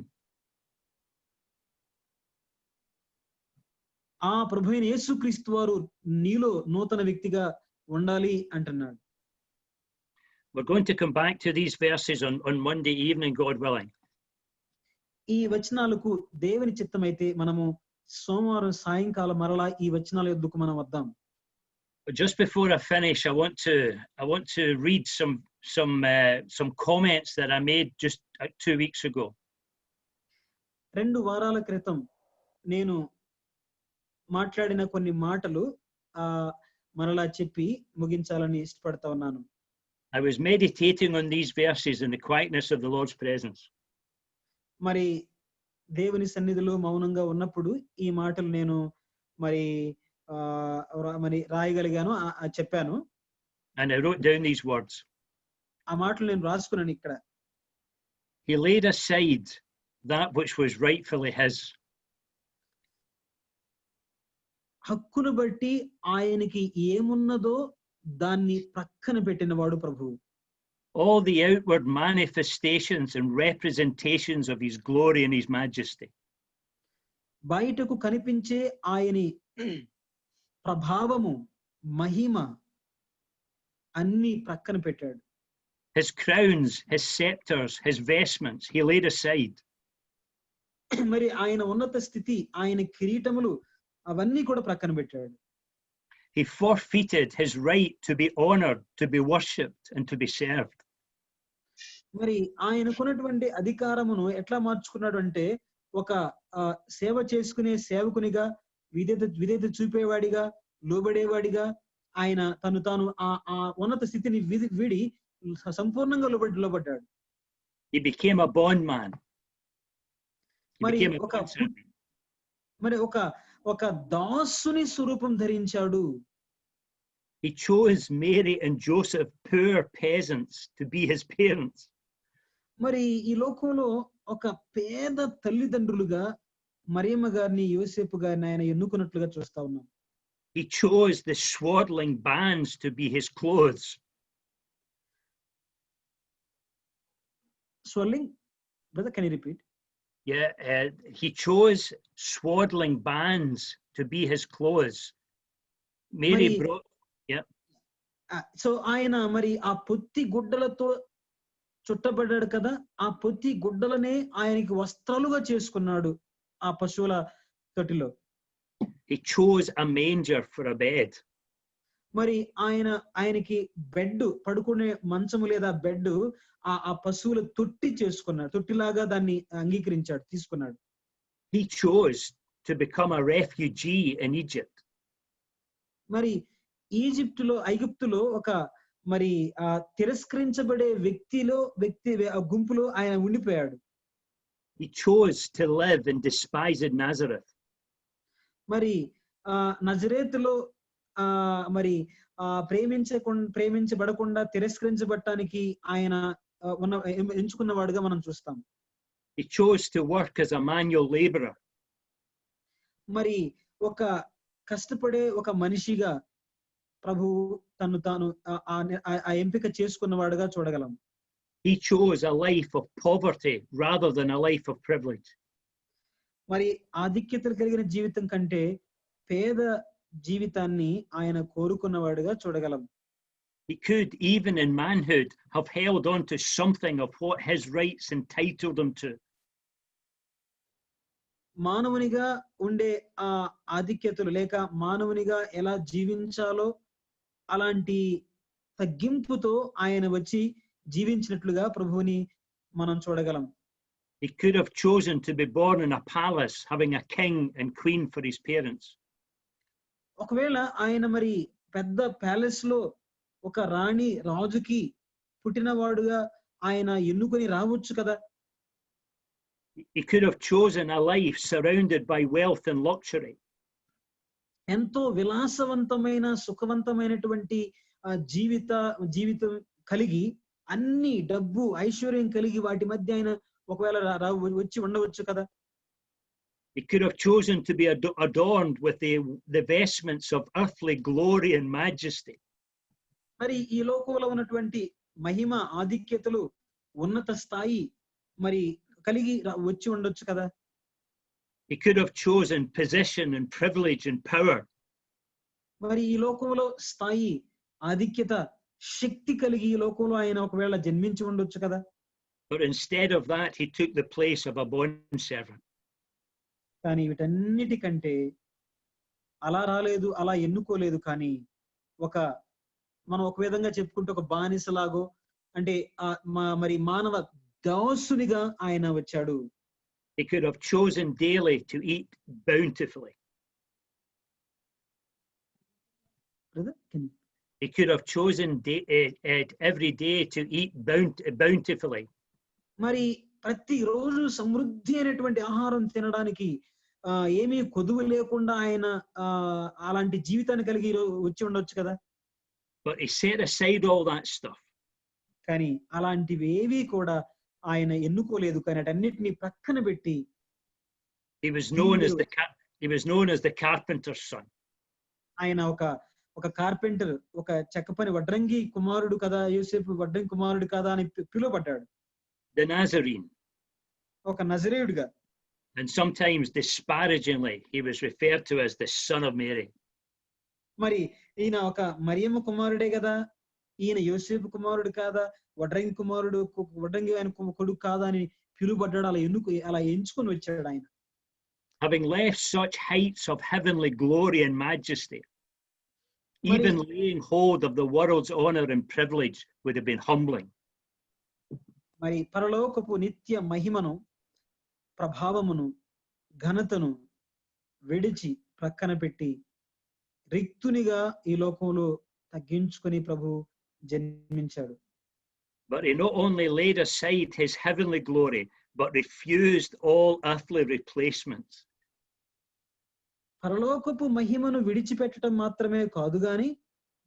ఆ ప్రభువైన యేసుక్రీస్తు వారు నీలో నూతన వ్యక్తిగా ఉండాలి అంటున్నాడు. We're going to come back to these verses on Monday evening, God willing. ఈ వచనాలకు దేవుని చిత్తమైతే మనము సోమవారం సాయంకాలం మరలా ఈ వచనాల యొద్దకు మనం వద్దాం. But just before I finish, I want to read some comments that I made just 2 weeks ago. 2 వారాల క్రితం నేను మాట్లాడిన కొన్ని మాటలు మరలా చెప్పి ముగించాలని ఇష్టపడతా ఉన్నాను. I was meditating on these verses in the quietness of the Lord's presence. మరి దేవుని సన్నిధిలో మౌనంగా ఉన్నప్పుడు ఈ మాటలు నేను మరి రాయగలిగాను, చెప్పాను. And I wrote down these words. ఆ మాటలు నేను రాసుకున్నాను ఇక్కడ. He laid aside that which was rightfully his. హక్కును బట్టి ఆయనకి ఏమున్నదో దాన్ని ప్రక్కన పెట్టినవాడు ప్రభువు. All the outward manifestations and representations of his glory and his majesty. బయటకు కనిపించే ఆయని ప్రభావము మహిమ అన్ని ప్రక్కన పెట్టాడు. His crowns, his scepters, his vestments, he laid aside. మరి ఆయన ఉన్నత స్థితి, ఆయన కిరీటములు అవన్నీ కూడా ప్రక్కన పెట్టాడు. He forfeited his right to be honored, to be worshipped, and to be served. మరి ఆయనకున్నటువంటి అధికారమును ఎట్లా మార్చుకున్నాడు అంటే ఒక సేవ చేసుకునే సేవకునిగా, విధేయత చూపేవాడిగా, లోబడేవాడిగా ఆయన తాను ఆ ఉన్నత స్థితిని వీడి సంపూర్ణంగా లోబడ్డాడు. He became a bondman. He మరి became a ఒక bondservant. మరి ఒక దాసుని స్వరూపం ధరించాడు. He chose Mary and Joseph, poor peasants, to be his parents. మరి ఈ లోకంలో ఒక పేద తల్లిదండ్రులుగా మరియమ్మ గారిని యోసేపు గారిని ఆయన ఎన్నుకున్నట్లుగా చూస్తా ఉన్నాం. He chose the swaddling bands to be his clothes. Swirling, brother, can you repeat? Yeah, he chose swaddling bands to be his clothes. Mary Mari- brought, so ఆయన మరి ఆ పొత్తి గుడ్డలతో చుట్టబడ్డాడు కదా, ఆ పొత్తి గుడ్డలనే ఆయనకి వస్త్రాలుగా చేసుకున్నాడు ఆ పశువుల తొట్టిలో. he chose a manger for a bed. మరి ఆయనకి బెడ్, పడుకునే మంచము లేదా బెడ్ ఆ పశువుల తొట్టి చేసుకున్నాడు, తొట్టిలాగా దాన్ని అంగీకరించాడు, తీసుకున్నాడు. He chose to become a refugee in Egypt. మరి ఐగుప్తులో ఒక మరి తిరస్కరించబడే గుంపులో ఆయన ఉండిపోయాడు. He chose to live in despised Nazareth. మరి నజరేతులో మరి ప్రేమించబడకుండా తిరస్కరించబడటానికి ఆయన ఎంచుకున్నవాడుగా మనం చూస్తాం. He chose to work as a manual laborer. మరి ఒక కష్టపడే ఒక మనిషిగా ప్రభువు తాను ఆ ఎంపిక చేసుకున్నవాడుగా చూడగలం. He chose a life of poverty rather than a life of privilege. మరి ఆధిక్యతలు కలిగిన జీవితం కంటే పేద జీవితాన్ని ఆయన కోరుకున్నవాడుగా చూడగలం. He could, even in manhood, have held on to something of what his rights entitled him to. మానవునిగా ఉండే ఆ ఆధిక్యతలు లేక మానవునిగా ఎలా జీవించాలో అలాంటి తగ్గింపుతో ఆయన వచ్చి జీవించినట్లుగా ప్రభువుని మనం చూడగలం. He could have chosen to be born in a palace, having a king and queen for his parents. ఒకవేళ ఆయన మరి పెద్ద ప్యాలెస్ లో ఒక రాజుకి పుట్టినవాడుగా ఆయన ఎన్నుకొని రావచ్చు కదా. He could have chosen a life surrounded by wealth and luxury. ఎంతో విలాసవంతమైన సుఖవంతమైనటువంటి జీవితం కలిగి అన్ని డబ్బు ఐశ్వర్యం కలిగి వాటి మధ్య ఆయన ఒకవేళ వచ్చి ఉండవచ్చు కదా. He could have chosen to be adorned with the vestments of earthly glory and majesty. మరి ఈ లోకంలో ఉన్నటువంటి మహిమ ఆధిక్యతలు ఉన్నత స్థాయి మరి కలిగి వచ్చి ఉండొచ్చు కదా. He could have chosen position and privilege and power. మరి ఈ లోకంలో స్థాయి, ఆధిక్యత, శక్తి కలిగి ఈ లోకంలో ఆయన ఒకవేళ జన్మించి ఉండొచ్చు కదా. But instead of that, he took the place of a bondservant. కానీ వీటన్నిటికంటే అలా రాలేదు, అలా ఎన్నుకోలేదు. కానీ మనం ఒక విధంగా చెప్పుకుంటే ఒక బానిసలాగో అంటే మరి మానవ దాసునిగా ఆయన వచ్చాడు. He could have chosen daily to eat bountifully. He could have chosen every day to eat bountifully. మరి ప్రతిరోజు సమృద్ధి అయినటువంటి ఆహారం తినడానికి ఏమీ కొదువు లేకుండా ఆయన అలాంటి జీవితాన్ని కలిగి వచ్చి ఉండొచ్చు కదా. But he set aside all that stuff. కానీ అలాంటివి ఏవి కూడా ఆయన ఎన్నుకోలేదు. కానీ అన్నిటిని ప్రక్కన పెట్టి he was known as the carpenter's son. ఆయన ఒక కార్పెంటర్, ఒక చెక్క పని వడ్రంగి కుమారుడు కదా, యోసేపు వడ్రంగి కుమారుడు కదా అని పిలువబడ్డాడు. The Nazarene. ఒక నజరేయుడిగా. And sometimes disparagingly he was referred to as the son of Mary. మరి ఈయన ఒక మరియమ్మ కుమారుడే కదా, ఈయన యోసేపు కుమారుడు కాదా, వడ్రంగి ఆయన కొడుకు కాదా అని పిలువబడ్డాడు. అలా ఎంచుకొని వచ్చాడు ఆయన. Having left such heights of heavenly glory and majesty, even laying hold of the world's honor and privilege would have been humbling. మరి పరలోకపు నిత్య మహిమను, ప్రభావమును, ఘనతను విడిచి ప్రక్కన పెట్టి రిక్తునిగా ఈ లోకంలో తగ్గించుకొని ప్రభు జన్మించాడు. But he not only laid aside his heavenly glory, but refused all earthly replacements. పరలోకపు మహిమను విడిచిపెట్టడం మాత్రమే కాదు గాని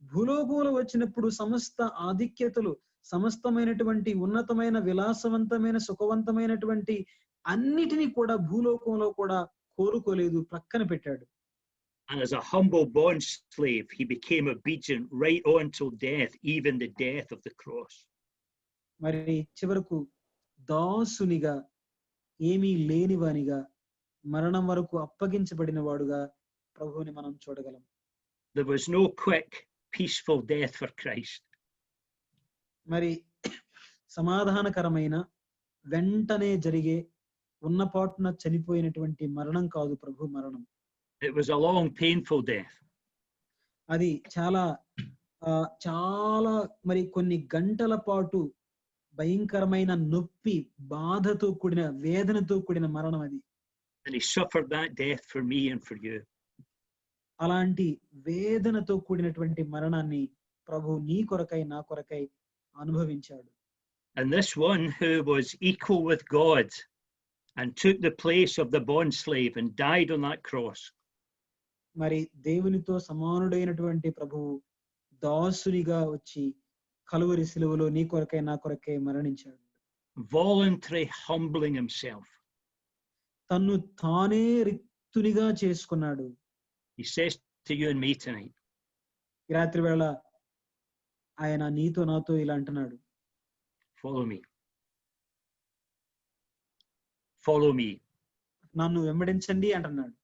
భూలోకంలో వచ్చినప్పుడు సమస్త ఆధిక్యతలు, సమస్తమైనటువంటి ఉన్నతమైన విలాసవంతమైన సుఖవంతమైనటువంటి అన్నిటినీ కూడా భూలోకంలో కూడా కోరుకోలేదు, ప్రక్కన పెట్టాడు. And as a humble bond slave, he became obedient right on till death, even the death of the cross. మరి చివరకు దాసునిగా, ఏమీ లేనివానిగా, మరణం వరకు అప్పగించబడిన వాడుగా ప్రభువుని మనం చూడగలం. There was no quick, peaceful death for Christ. మరి సమాధానకరమైన వెంటనే జరిగే ఉన్నపాటున చనిపోయినటువంటి మరణం కాదు ప్రభు మరణం. It was a long, painful death. అది చాలా చాలా మరి కొన్ని గంటల పాటు భయంకరమైన నొప్పి, బాధతో కూడిన, వేదనతో కూడిన మరణం అది. And he suffered that death for me and for you. అలాంటి వేదనతో కూడినటువంటి మరణాన్ని ప్రభు నీ కొరకై, నా కొరకై అనుభవించాడు. And this one who was equal with God and took the place of the bond slave and died on that cross. మరి దేవునితో సమానుడైనటువంటి ప్రభువు దాసునిగా వచ్చి కలువరి సిలువలో నీ కొరకై, నా కొరకై మరణించాడు. Voluntary humbling himself. తన్ను తానే రిక్తునిగా చేసుకున్నాడు. He says to you and me tonight, ఈ రాత్రి వేళ ఆయన నీతో నాతో ఇలా అంటున్నాడు, follow me. Follow me. నన్ను వెంబడించండి అంటున్నాడు.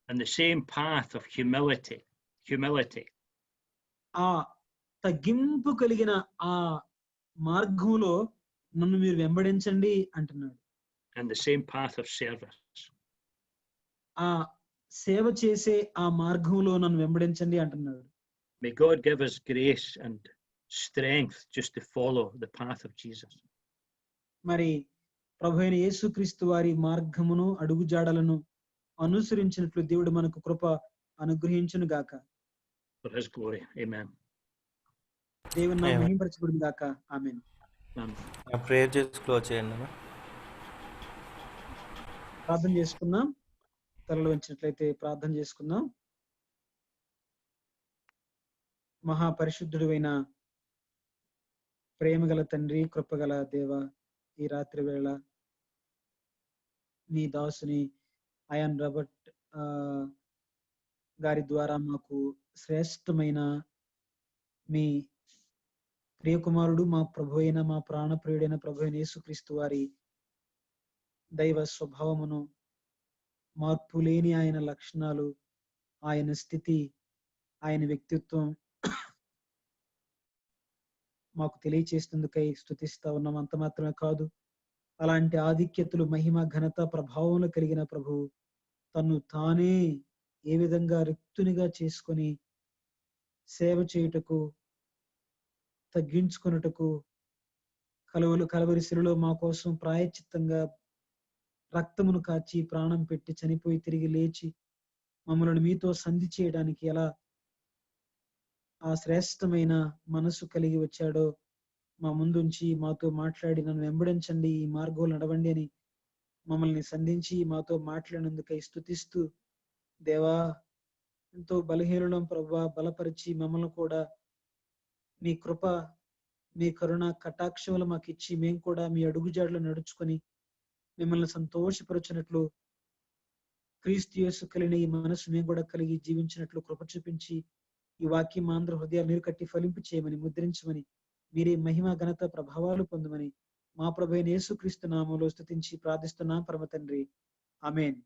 And the same path of humility. ఆ తగ్గింపు కలిగిన ఆ మార్గంలో నన్ను మీరు వెంబడించండి అంటున్నాడు. And the same path of service. ఆ సేవ చేసే ఆ మార్గంలో నన్ను వెంబడించండి అంటున్నాడు. May God give us grace and strength just to follow the path of Jesus. మరి ప్రభువైన యేసుక్రీస్తు వారి మార్గమును, అడుగుజాడలను అనుసరించినట్లు దేవుడు మనకు కృప అనుగ్రహించును గాక. For his glory. Amen. దేవుని నామం మహిమపరచబడును గాక. ఆమేన్. ప్రేయర్ చేసి క్లోజ్ చేయండి. ప్రార్థన చేసుకుందాం. తలలు వంచినట్లయితే ప్రార్థన చేసుకుందాం. మహాపరిశుద్ధుడైన ప్రేమగల తండ్రి, కృపగల దేవ, ఈ రాత్రి వేళ నీ దాసుని అయాన్ రాబర్ట్ గారి ద్వారా మాకు శ్రేష్టమైన మీ ప్రియకుమారుడు, మా ప్రభు అయిన, మా ప్రాణప్రియుడైన ప్రభు అయిన యేసుక్రీస్తు వారి దైవ స్వభావమును, మార్పు లేని ఆయన లక్షణాలు, ఆయన స్థితి, ఆయన వ్యక్తిత్వం మాకు తెలియచేసేందుకై స్తుతిస్తా ఉన్నాం. అంత మాత్రమే కాదు, అలాంటి ఆధిక్యతలు, మహిమ, ఘనత, ప్రభావంలో కలిగిన ప్రభువు తను తానే ఏ విధంగా రిక్తునిగా చేసుకొని సేవ చేయుటకు, తగ్గించుకొనుటకు, కలవరి శిలువలో మా కోసం ప్రాయశ్చిత్తంగా రక్తమును కాచి ప్రాణం పెట్టి చనిపోయి తిరిగి లేచి మమ్మల్ని మీతో సంధి చేయడానికి ఎలా ఆ శ్రేష్టమైన మనసు కలిగి వచ్చాడో మా ముందుంచి మాతో మాట్లాడి నన్ను వెంబడించండి, ఈ మార్గంలో నడవండి అని మమ్మల్ని సంధించి మాతో మాట్లాడినందుకై స్తుతిస్తూ, దేవా ఎంతో బలహీనం ప్రభువా, బలపరిచి మమ్మల్ని కూడా మీ కృప, మీ కరుణ కటాక్షములు మాకు ఇచ్చి మేము కూడా మీ అడుగుజాడలో నడుచుకొని మిమ్మల్ని సంతోషపరచినట్లు, క్రీస్తు యేసు కలిగిన ఈ మనసు మేము కూడా కలిగి జీవించినట్లు కృప చూపించి ఈ వాక్యం ఆంధ్ర హృదయాలు నీరు కట్టి ఫలింపు చేయమని, ముద్రించమని, మీరే మహిమ, ఘనత, ప్రభావాలు పొందమని మా ప్రభువైన యేసుక్రీస్తు నామములో స్తుతించి ప్రార్థిస్తున్నాం పరమ తండ్రి. ఆమేన్.